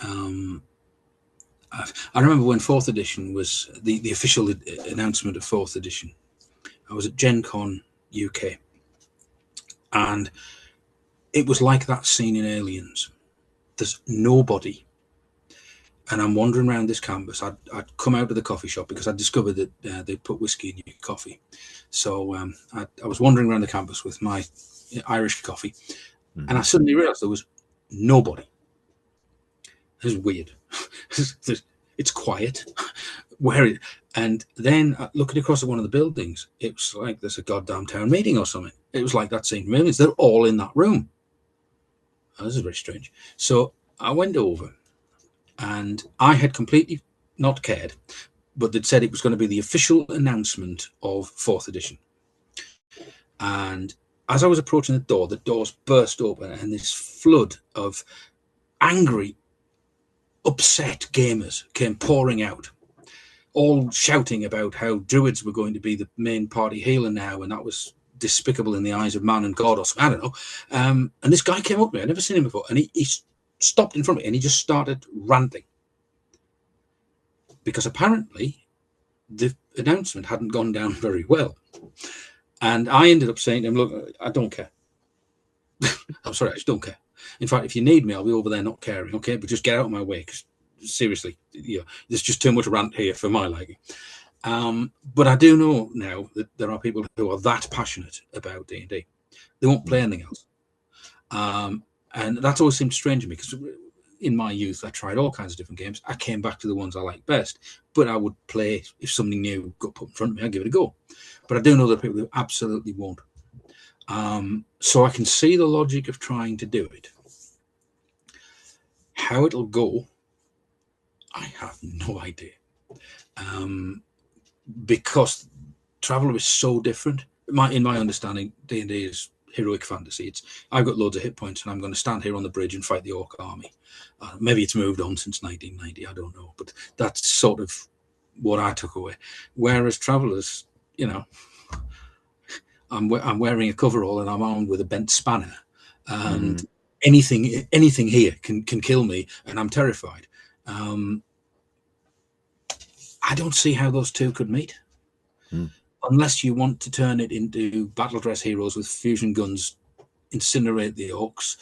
I remember when 4th edition was the official announcement of 4th edition. I was at Gen Con UK, and it was like that scene in Aliens. There's nobody, and I'm wandering around this campus. I'd come out of the coffee shop because I discovered that they put whiskey in your coffee. So I was wandering around the campus with my Irish coffee, and I suddenly realized there was nobody. It was weird. It's quiet. And then looking across at one of the buildings, it was like there's a goddamn town meeting or something. It was like that scene from Aliens. They're all in that room. Oh, this is very strange. So I went over, and I had completely not cared, but they'd said it was going to be the official announcement of 4th edition. And as I was approaching the doors burst open, and this flood of angry, upset gamers came pouring out, all shouting about how druids were going to be the main party healer now, and that was despicable in the eyes of man and God, or something, I don't know. And this guy came up to me, I'd never seen him before, and he stopped in front of me and he just started ranting, because apparently the announcement hadn't gone down very well. And I ended up saying to him, look, I don't care. I'm sorry, I just don't care. In fact, if you need me, I'll be over there not caring, okay? But just get out of my way, because seriously, there's just too much rant here for my liking. But I do know now that there are people who are that passionate about D&D. They won't play anything else. And that's always seemed strange to me, because in my youth, I tried all kinds of different games. I came back to the ones I liked best, but I would play, if something new got put in front of me, I'd give it a go. But I do know there are people who absolutely won't. So I can see the logic of trying to do it. How it'll go, I have no idea. Because Traveller is so different. In my understanding, D&D is heroic fantasy. I've got loads of hit points, and I'm going to stand here on the bridge and fight the Orc army. Maybe it's moved on since 1990. I don't know, but that's sort of what I took away. Whereas Travellers, I'm wearing a coverall and I'm armed with a bent spanner, and anything here can kill me, and I'm terrified. I don't see how those two could meet, unless you want to turn it into battle dress heroes with fusion guns, incinerate the orcs.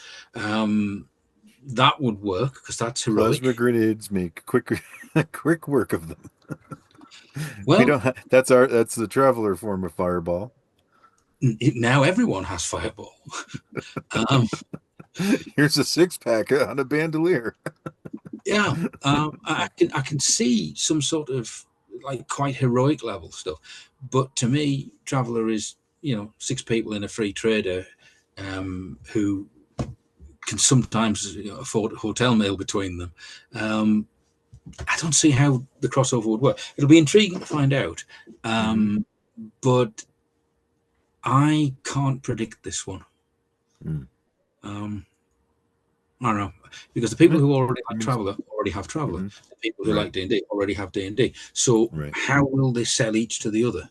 That would work, because that's heroic. Plasma grenades make quick work of them. Well, that's the Traveler form of fireball. Now everyone has fireball. Here's a 6-pack on a bandolier. Yeah, I can see some sort of like quite heroic level stuff, but to me, Traveller is 6 people in a free trader who can sometimes afford a hotel meal between them. I don't see how the crossover would work. It'll be intriguing to find out, but I can't predict this one. Mm. Um, I don't know, because the people Eh, who already I like mean, Traveller already have Traveller. mhm. The people who Right, like D&D already have D&D. So right. how will they sell each to the other?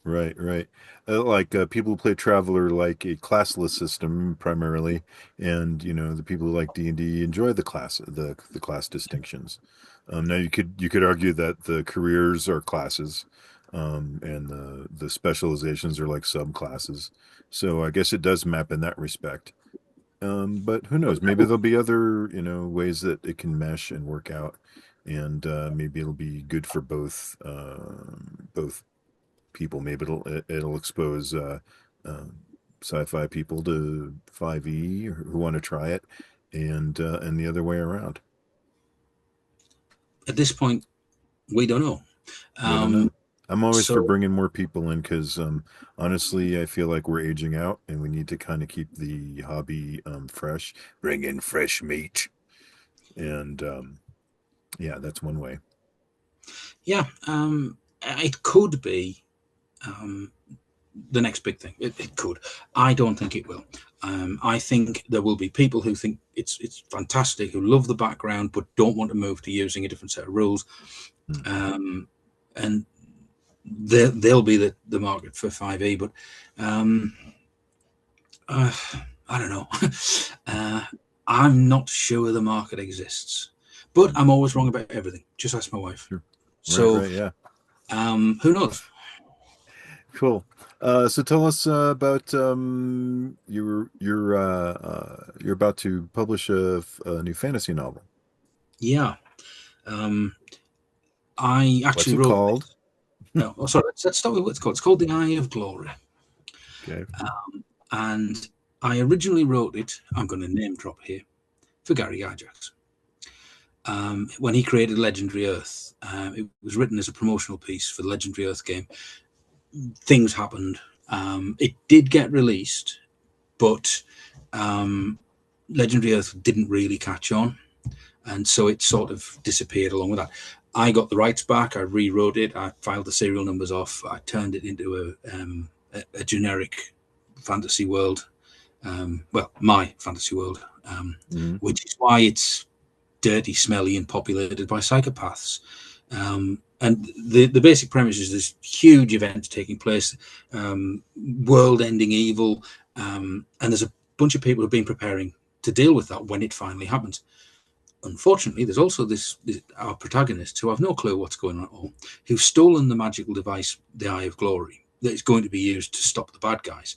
Right, right. Like people who play Traveler like a classless system primarily, and the people who like D&D enjoy the class distinctions. Now you could argue that the careers are classes, and the specializations are like subclasses. So I guess it does map in that respect. But who knows? Maybe there'll be other ways that it can mesh and work out, and maybe it'll be good for both people. Maybe it'll expose uh, sci-fi people to 5e who want to try it, and the other way around. At this point, we don't know. We don't know. Um, I'm always for so bringing more people in because honestly, I feel like we're aging out, and we need to kind of keep the hobby fresh. Bring in fresh meat, and yeah, that's one way. yeah, it could be um, the next big thing. It could. I don't think it will. I think there will be people who think it's fantastic, who love the background but don't want to move to using a different set of rules, Hmm. and they'll be the market for 5e. But um, uh, I don't know. uh, I'm not sure the market exists, but Hmm. I'm always wrong about everything. Just ask my wife. Sure. Right, So right, yeah. who knows? Cool. So tell us about you're about to publish a new fantasy novel. Yeah. Um, I What's actually it wrote called? this. Oh, sorry. Let's start with what it's called. It's called The Eye of Glory, Okay. and I originally wrote it. I'm going to name drop here for Gary Ajax. When he created Legendary Earth, it was written as a promotional piece for the Legendary Earth game. Things happened. It did get released, but um, Legendary Earth didn't really catch on, and so it sort of disappeared along with that. I got the rights back. I rewrote it. I filed the serial numbers off. I turned it into a generic fantasy world. Well, my fantasy world, Hmm. which is why it's dirty, smelly, and populated by psychopaths. And the basic premise is this huge event taking place, world-ending evil, and there's a bunch of people who've been preparing to deal with that when it finally happens. Unfortunately, there's also this our protagonists who have no clue what's going on at all, who've stolen the magical device, the Eye of Glory, that is going to be used to stop the bad guys,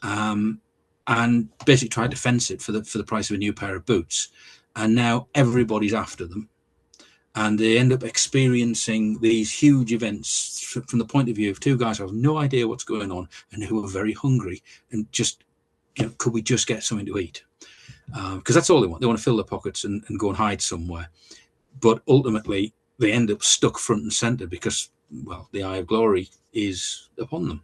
um, and basically tried to fence it for the price of a new pair of boots. And now everybody's after them, and they end up experiencing these huge events from the point of view of two guys who have no idea what's going on and who are very hungry and just, could we just get something to eat? Because that's all they want. They want to fill their pockets and go and hide somewhere. But ultimately, they end up stuck front and center because, well, the Eye of Glory is upon them.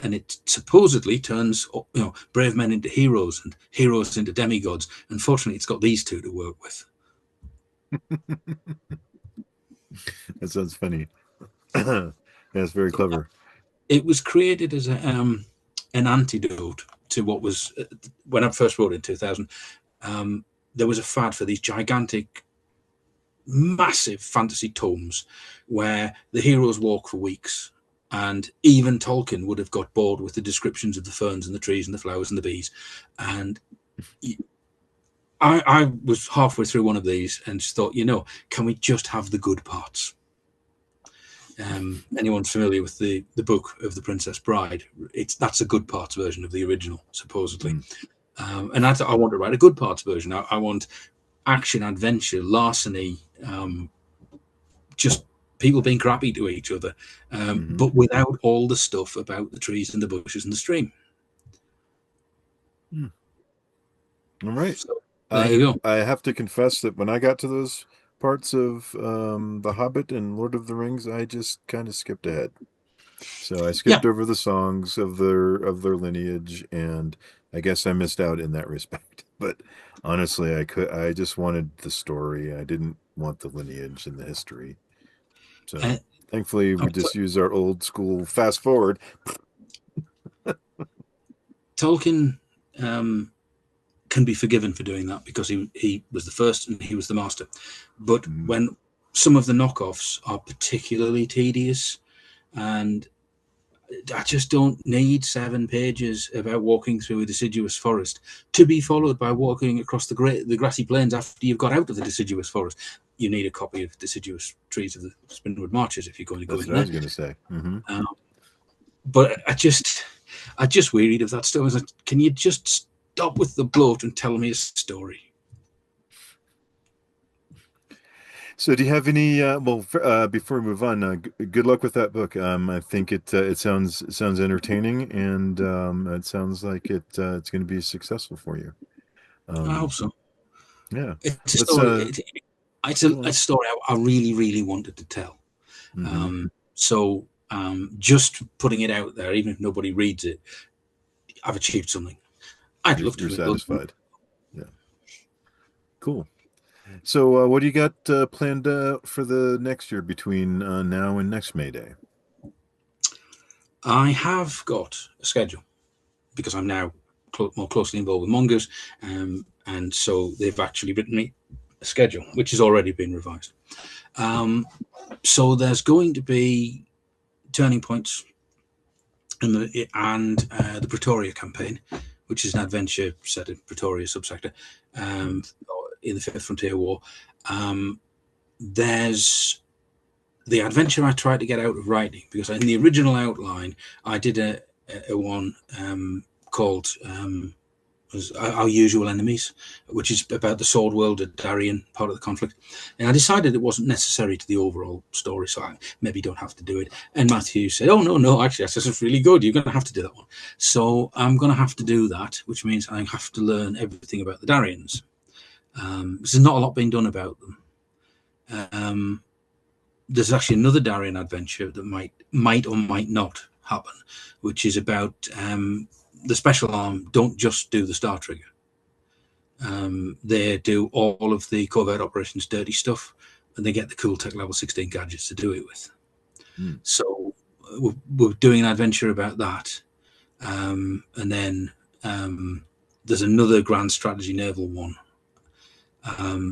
And it supposedly turns brave men into heroes and heroes into demigods. Unfortunately, it's got these two to work with. That sounds funny. Yeah, it's very clever. It was created as an antidote to what was when I first wrote it in 2000. There was a fad for these gigantic, massive fantasy tomes where the heroes walk for weeks. And even Tolkien would have got bored with the descriptions of the ferns and the trees and the flowers and the bees. And I was halfway through one of these and just thought, can we just have the good parts? Anyone familiar with the book of the Princess Bride? That's a good parts version of the original, supposedly. Mm. And I want to write a good parts version. I want action, adventure, larceny, just people being crappy to each other, Hmm. but without all the stuff about the trees and the bushes and the stream. Mm. All right. So there I you go. I have to confess that when I got to those parts of The Hobbit and Lord of the Rings, I just kind of skipped ahead. So I Yeah, skipped over the songs of their lineage, and I guess I missed out in that respect. But honestly, I just wanted the story. I didn't want the lineage and the history. So uh, thankfully, we just use our old school fast forward. Tolkien can be forgiven for doing that because he was the first and he was the master. But when some of the knockoffs are particularly tedious, and I just don't need 7 pages about walking through a deciduous forest to be followed by walking across the grassy plains after you've got out of the deciduous forest. You need a copy of Deciduous Trees of the Spinwood Marches if you're going to go in there. That's what I was going to say. But I just wearied of that stuff. I was like, can you just stop with the bloat and tell me a story? So, do you have any? Before we move on, good luck with that book. I think it sounds entertaining, and it sounds like it's going to be successful for you. I hope so. Yeah, it's a story. It's a story I really, really wanted to tell. Just putting it out there, even if nobody reads it, I've achieved something. I'd love to. You're satisfied. Yeah. Cool. So, what do you got planned for the next year between now and next Mayday? I have got a schedule because I'm now more closely involved with Mongoose, and so they've actually written me a schedule, which has already been revised. So there's going to be turning points and the Pretoria campaign, which is an adventure set in Pretoria subsector in the Fifth Frontier War. There's the adventure I tried to get out of writing, because in the original outline I did a one called Our Usual Enemies, which is about the Sword World, a Darien part of the conflict. And I decided it wasn't necessary to the overall story, so I maybe don't have to do it. And Matthew said, oh, no, actually, that's really good. You're going to have to do that one. So I'm going to have to do that, which means I have to learn everything about the Darians. There's not a lot being done about them. There's actually another Darien adventure that might or might not happen, which is about the Special Arm don't just do the Star Trigger. They do all of the covert operations dirty stuff, and they get the cool Tech Level 16 gadgets to do it with. So we're doing an adventure about that. And then there's another Grand Strategy Naval one.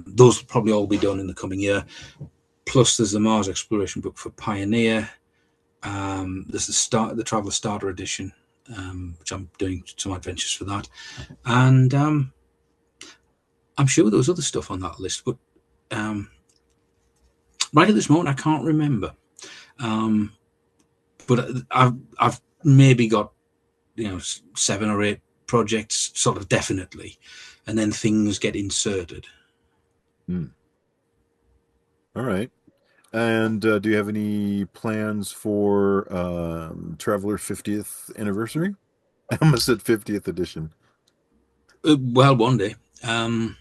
Those will probably all be done in the coming year. Plus, there's the Mars exploration book for Pioneer. There's the Traveller Starter Edition, which I'm doing some adventures for that. And I'm sure there was other stuff on that list, but right at this moment, I can't remember. But I've maybe got 7 or 8 projects, sort of definitely, and then things get inserted. All right. And do you have any plans for Traveller 50th anniversary? I almost said 50th edition. Well, one day. Well,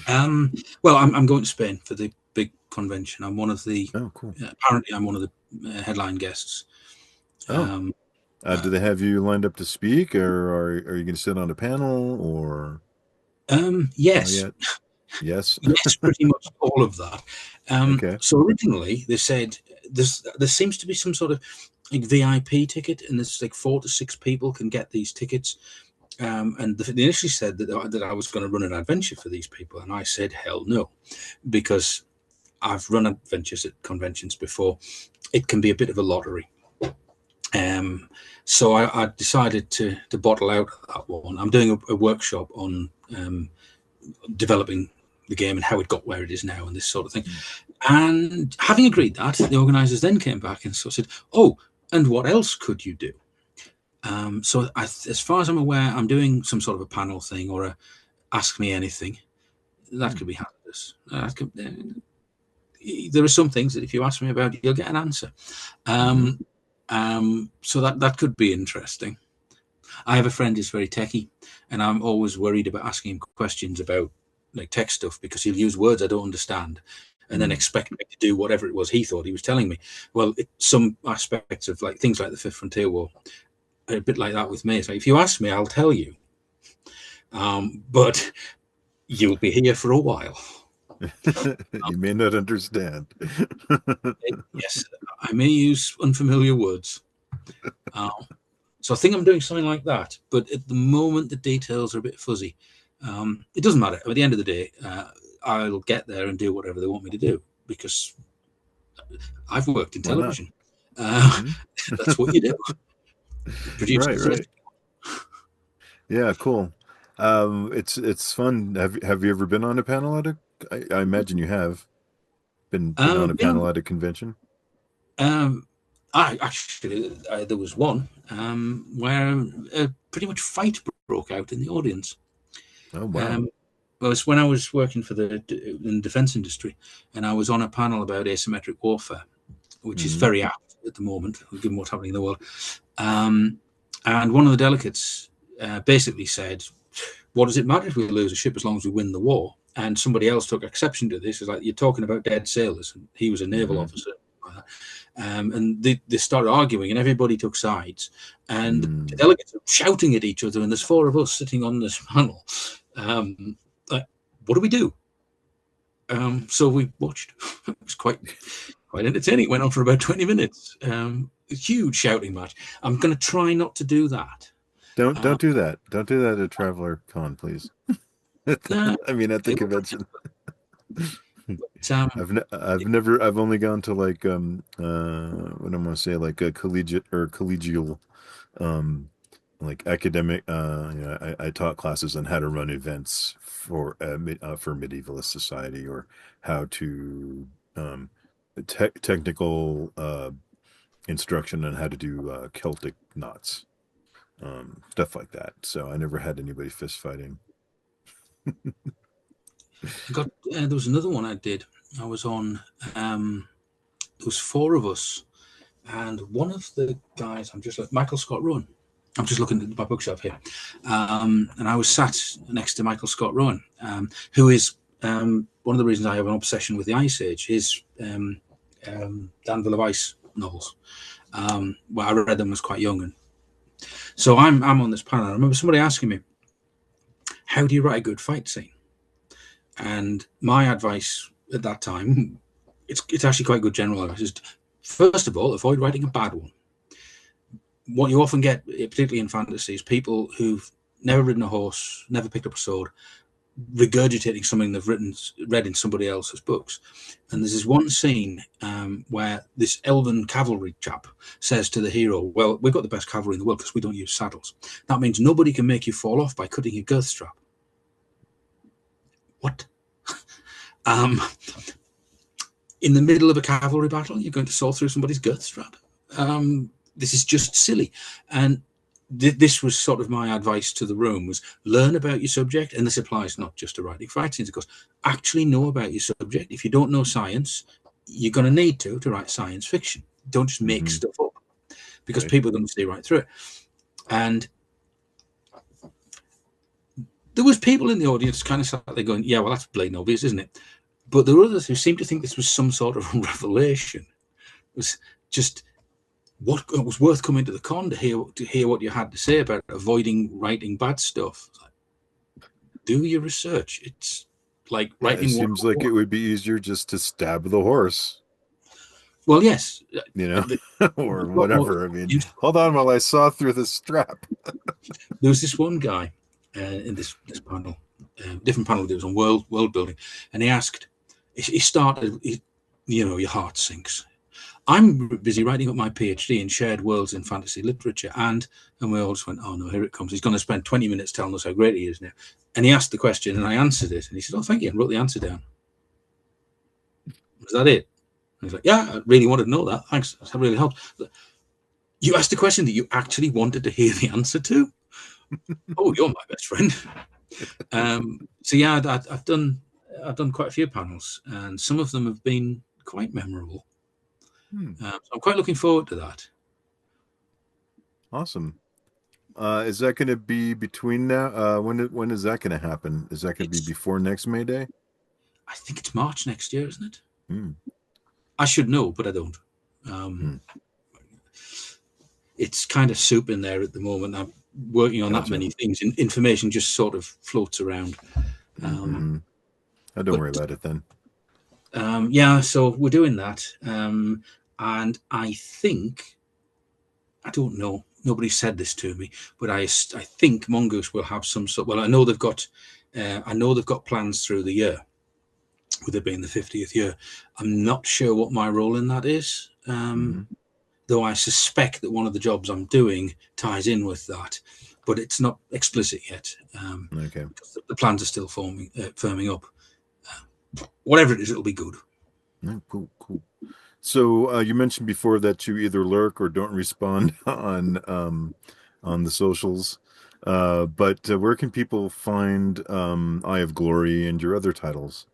I'm going to Spain for the big convention. I'm one of the. Oh, cool. Apparently, I'm one of the headline guests. Do they have you lined up to speak, or are you going to sit on a panel, or? Yes. Yes. Yes, pretty much all of that. Okay. So originally they said there seems to be some sort of like VIP ticket, and there's like 4 to 6 people can get these tickets. And they initially said that I was going to run an adventure for these people, and I said hell no, because I've run adventures at conventions before. It can be a bit of a lottery. So I decided to bottle out that one. I'm doing a workshop on developing the game and how it got where it is now and this sort of thing. And having agreed that, the organisers then came back and sort of said, oh, and what else could you do? So as far as I'm aware, I'm doing some sort of a panel thing or a ask me anything. That could be hazardous. There are some things that if you ask me about, you'll get an answer. So that could be interesting. I have a friend who's very techie, and I'm always worried about asking him questions about like tech stuff because he'll use words I don't understand and then expect me to do whatever it was he thought he was telling me. Well, some aspects of like things like the Fifth Frontier War are a bit like that with me. It's like, if you ask me, I'll tell you. But you'll be here for a while. You may not understand. Yes, I may use unfamiliar words. So I think I'm doing something like that. But at the moment, the details are a bit fuzzy. It doesn't matter. At the end of the day, I'll get there and do whatever they want me to do because I've worked in Why not? television. Mm-hmm. That's what you do. Right, Producers. right. Yeah, cool. It's fun. Have you ever been on a panel at a? I imagine you have been on a Yeah. panel at a convention. I actually there was one where pretty much fight broke out in the audience. Oh wow. Um, it was when I was working for in the defence industry, and I was on a panel about asymmetric warfare, which is Mm-hmm. very apt at the moment, given what's happening in the world. And one of the delegates basically said, "What does it matter if we lose a ship as long as we win the war?" And somebody else took exception to this. It's like, you're talking about dead sailors. And he was a naval Mm-hmm. officer. And they started arguing, and everybody took sides. And the Mm. delegates are shouting at each other, and there's four of us sitting on this panel. Like, what do we do? So we watched. It was quite entertaining. It went on for about 20 minutes. A huge shouting match. I'm going to try not to do that. Don't do that. Don't do that at Traveler Con, please. Nah, I mean, at the it was, convention. um, I've only gone to like what am I gonna say, like a collegiate or collegial like academic I taught classes on how to run events for medievalist society, or how to technical instruction on how to do Celtic knots, stuff like that. So I never had anybody fist fighting. there was another one I did. I was on. There was four of us, and one of the guys, I'm just like Michael Scott Rowan. I'm just looking at my bookshelf here, and I was sat next to Michael Scott Rowan, who is one of the reasons I have an obsession with the Ice Age. His Danville of Ice novels. Well, I read them when I was quite young, and so I'm on this panel. I remember somebody asking me, "How do you write a good fight scene?" And my advice at that time, it's actually quite good general advice, is first of all, avoid writing a bad one. What you often get, particularly in fantasy, is people who've never ridden a horse, never picked up a sword, regurgitating something they've read in somebody else's books. And there's this one scene where this elven cavalry chap says to the hero, "Well, we've got the best cavalry in the world because we don't use saddles. That means nobody can make you fall off by cutting your girth strap." What? In the middle of a cavalry battle, you're going to saw through somebody's girth strap. This is just silly. And this was sort of my advice to the room, was learn about your subject. And this applies not just to writing fight scenes, of course. Actually know about your subject. If you don't know science, you're going to need to write science fiction. Don't just make stuff up, because people are going to see right through it. And there was people in the audience kind of sat there going, "Yeah, well, that's blatant obvious, isn't it?" But there were others who seemed to think this was some sort of revelation. It was just what it was worth coming to the con to hear what you had to say about avoiding writing bad stuff. Do your research. It's like writing. It seems like it would be easier just to stab the horse. Well, yes, or whatever. I mean, hold on while I saw through the strap. There was this one guy in this panel, different panel that was on world building, and he asked. He started. Your heart sinks. I'm busy writing up my PhD in shared worlds in fantasy literature, and we all just went, "Oh no, here it comes. He's going to spend 20 minutes telling us how great he is now." And he asked the question, and I answered it, and he said, "Oh, thank you," and wrote the answer down. Was that it? And he's like, "Yeah, I really wanted to know that. Thanks. That really helped." You asked a question that you actually wanted to hear the answer to. Oh, you're my best friend. So yeah, I've done quite a few panels, and some of them have been quite memorable. So I'm quite looking forward to that. Awesome. Is that going to be between now? When is that going to happen? Is that going to be before next Mayday? I think it's March next year, isn't it? Hmm. I should know, but I don't. It's kind of soup in there at the moment. I'm working on that many things. Information just sort of floats around. Oh, don't worry about it then. Yeah, so we're doing that. And I think, I don't know, nobody said this to me, but I think Mongoose will have some sort. Well, I know they've got plans through the year, with it being the 50th year. I'm not sure what my role in that is, though I suspect that one of the jobs I'm doing ties in with that, but it's not explicit yet. Okay. Because the plans are still firming up. Whatever it is, it'll be good. Oh, cool. So you mentioned before that you either lurk or don't respond on the socials. But where can people find Eye of Glory and your other titles?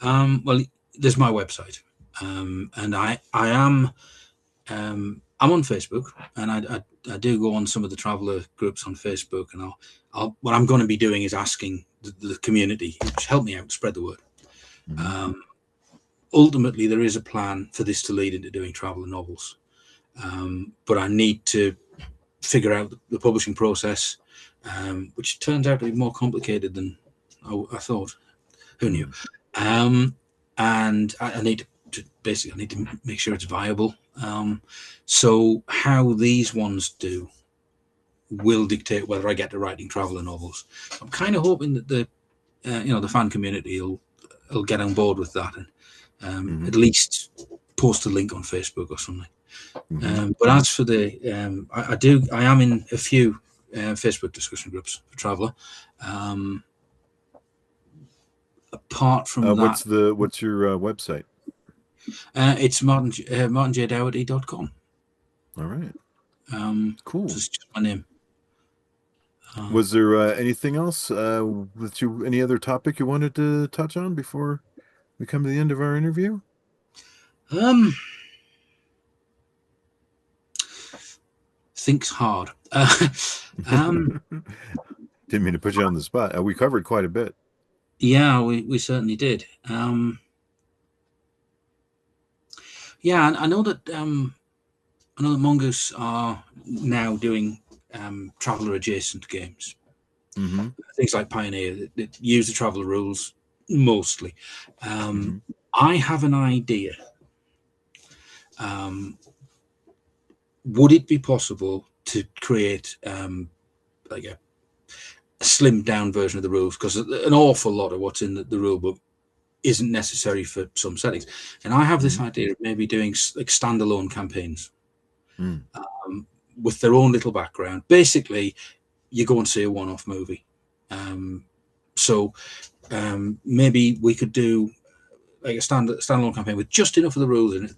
Well, there's my website, and I am I'm on Facebook, and I do go on some of the traveler groups on Facebook, and what I'm going to be doing is asking the community to help me out, spread the word. Ultimately, there is a plan for this to lead into doing traveler novels, but I need to figure out the publishing process, which turns out to be more complicated than I thought. Who knew? And I need to make sure it's viable. So how these ones do will dictate whether I get to writing traveler novels. I'm kind of hoping that the fan community will get on board with that, and at least post a link on Facebook or something. But as for the, I am in a few Facebook discussion groups for traveler. Apart from that, what's your website? It's martinjdougherty.com. All right. Cool. Just my name. Was there anything else any other topic you wanted to touch on before we come to the end of our interview? Think's hard. Didn't mean to put you on the spot. We covered quite a bit. Yeah, we certainly did. Yeah, and I know that Mongoose are now doing traveler adjacent games. Things like Pioneer that use the traveler rules mostly. I have an idea. Would it be possible to create like a slimmed down version of the rules? Because an awful lot of what's in the rule book isn't necessary for some settings. And I have this idea of maybe doing like standalone campaigns with their own little background. Basically, you go and see a one-off movie. So maybe we could do like a standalone campaign with just enough of the rules in it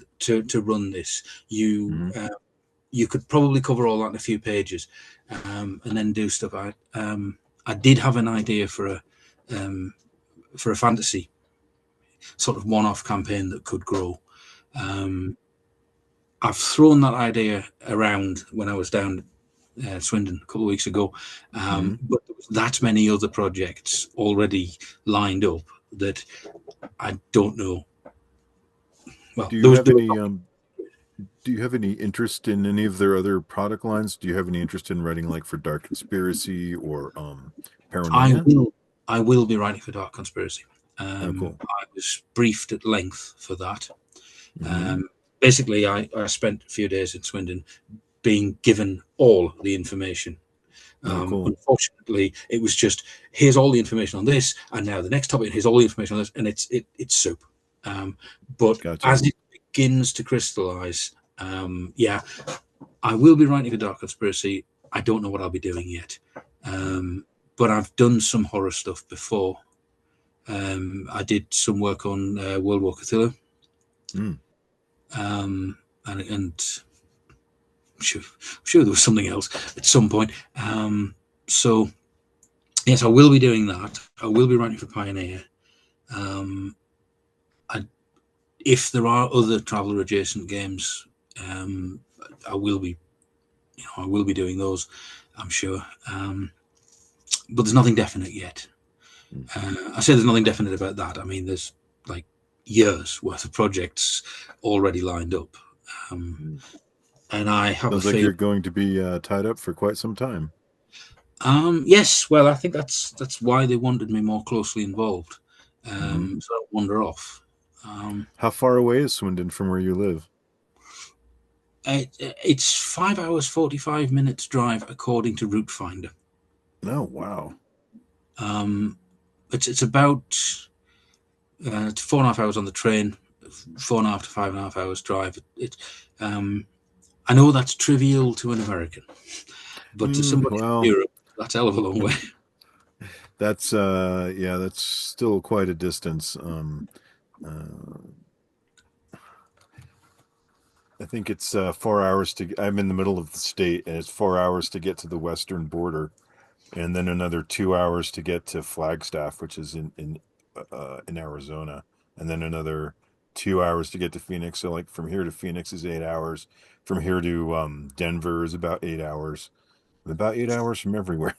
to run this. You could probably cover all that in a few pages, and then do stuff. I did have an idea for a fantasy sort of one-off campaign that could grow. I've thrown that idea around when I was down Swindon a couple of weeks ago, but there was that many other projects already lined up that I don't know. Well, do you have any interest in any of their other product lines? Do you have any interest in writing like for Dark Conspiracy or Paranoia? I will be writing for Dark Conspiracy. Cool. I was briefed at length for that. Basically, I spent a few days in Swindon being given all the information. Cool. Unfortunately, it was just, here's all the information on this, and now the next topic, here's all the information on this, and it's soup. But Gotcha. as it begins to crystallize, I will be writing for Dark Conspiracy. I don't know what I'll be doing yet. But I've done some horror stuff before. I did some work on World War Cthulhu. And I'm sure there was something else at some point. So yes, I will be doing that. I will be writing for Pioneer. If there are other traveler adjacent games, I will be doing those, I'm sure. But there's nothing definite yet. I say there's nothing definite about that. I mean, there's like years worth of projects already lined up. And I have Sounds like you're going to be tied up for quite some time. Yes, well, I think that's why they wanted me more closely involved, so I don't wander off. How far away is Swindon from where you live? It's 5 hours 45 minutes drive according to Route Finder. Oh, wow. It's about it's 4.5 hours on the train, 4.5 to 5.5 hours drive. I know that's trivial to an American, but to somebody Well, in Europe, that's a hell of a long way. that's yeah, that's still quite a distance. I think it's 4 hours to. I'm in the middle of the state, and it's 4 hours to get to the western border, and then another 2 hours to get to Flagstaff, which is in Arizona, and then another 2 hours to get to Phoenix. So, like from here to Phoenix is 8 hours. From here to Denver is about 8 hours. About 8 hours from everywhere.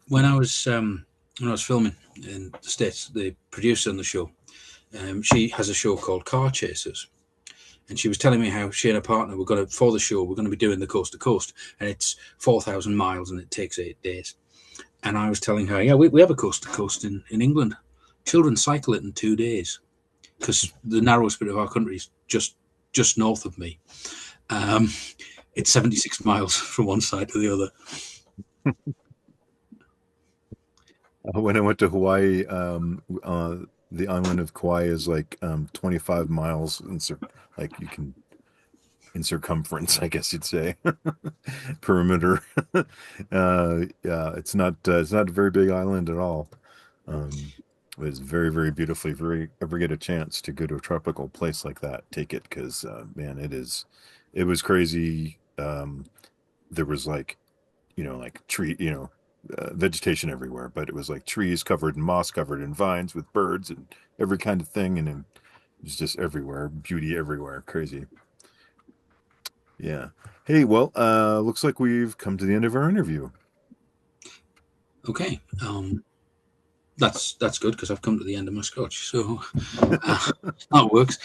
When I was filming in the States, the producer on the show, she has a show called Car Chasers. And she was telling me how she and her partner were going to, for the show, we're going to be doing the coast to coast, and it's 4,000 miles and it takes 8 days. And I was telling her, yeah, we have a coast to coast in England. Children cycle it in 2 days because the narrowest bit of our country is just north of me. It's 76 miles from one side to the other. When I went to Hawaii, the island of Kauai is like 25 miles like you can in circumference, I guess you'd say, perimeter. Yeah, it's not a very big island at all. But it's very, very beautifully. If you ever get a chance to go to a tropical place like that, take it because man, it was crazy. There was like like tree, vegetation everywhere, but it was like trees covered in moss, covered in vines with birds and every kind of thing. And it was just everywhere, beauty everywhere. Crazy. Yeah. Hey, well, looks like we've come to the end of our interview. Okay. That's good because I've come to the end of my scotch, so that works.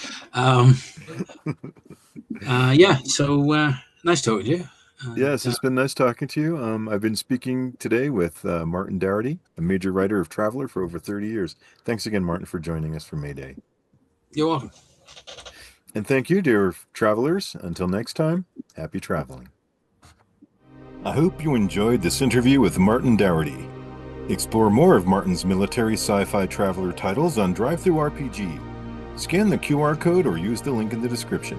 Yeah. So nice talking to you. Yes, it's been nice talking to you. I've been speaking today with Martin Dougherty, a major writer of Traveler for over 30 years. Thanks again, Martin, for joining us for Mayday. You're welcome. And thank you, dear travelers. Until next time, happy traveling. I hope you enjoyed this interview with Martin Dougherty. Explore more of Martin's military sci-fi traveler titles on DriveThruRPG. Scan the QR code or use the link in the description.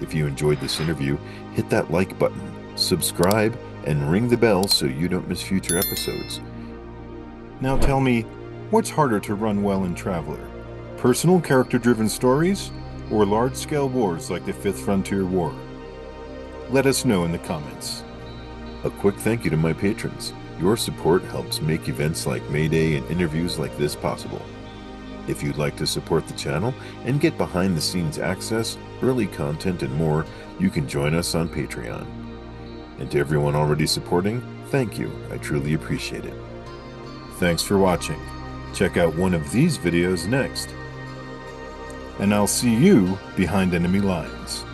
If you enjoyed this interview, hit that like button, subscribe, and ring the bell so you don't miss future episodes. Now tell me, what's harder to run well in Traveler? Personal character-driven stories, or large-scale wars like the Fifth Frontier War? Let us know in the comments. A quick thank you to my patrons. Your support helps make events like Mayday and interviews like this possible. If you'd like to support the channel and get behind-the-scenes access, early content, and more, you can join us on Patreon. And to everyone already supporting, thank you. I truly appreciate it. Thanks for watching. Check out one of these videos next. And I'll see you behind enemy lines.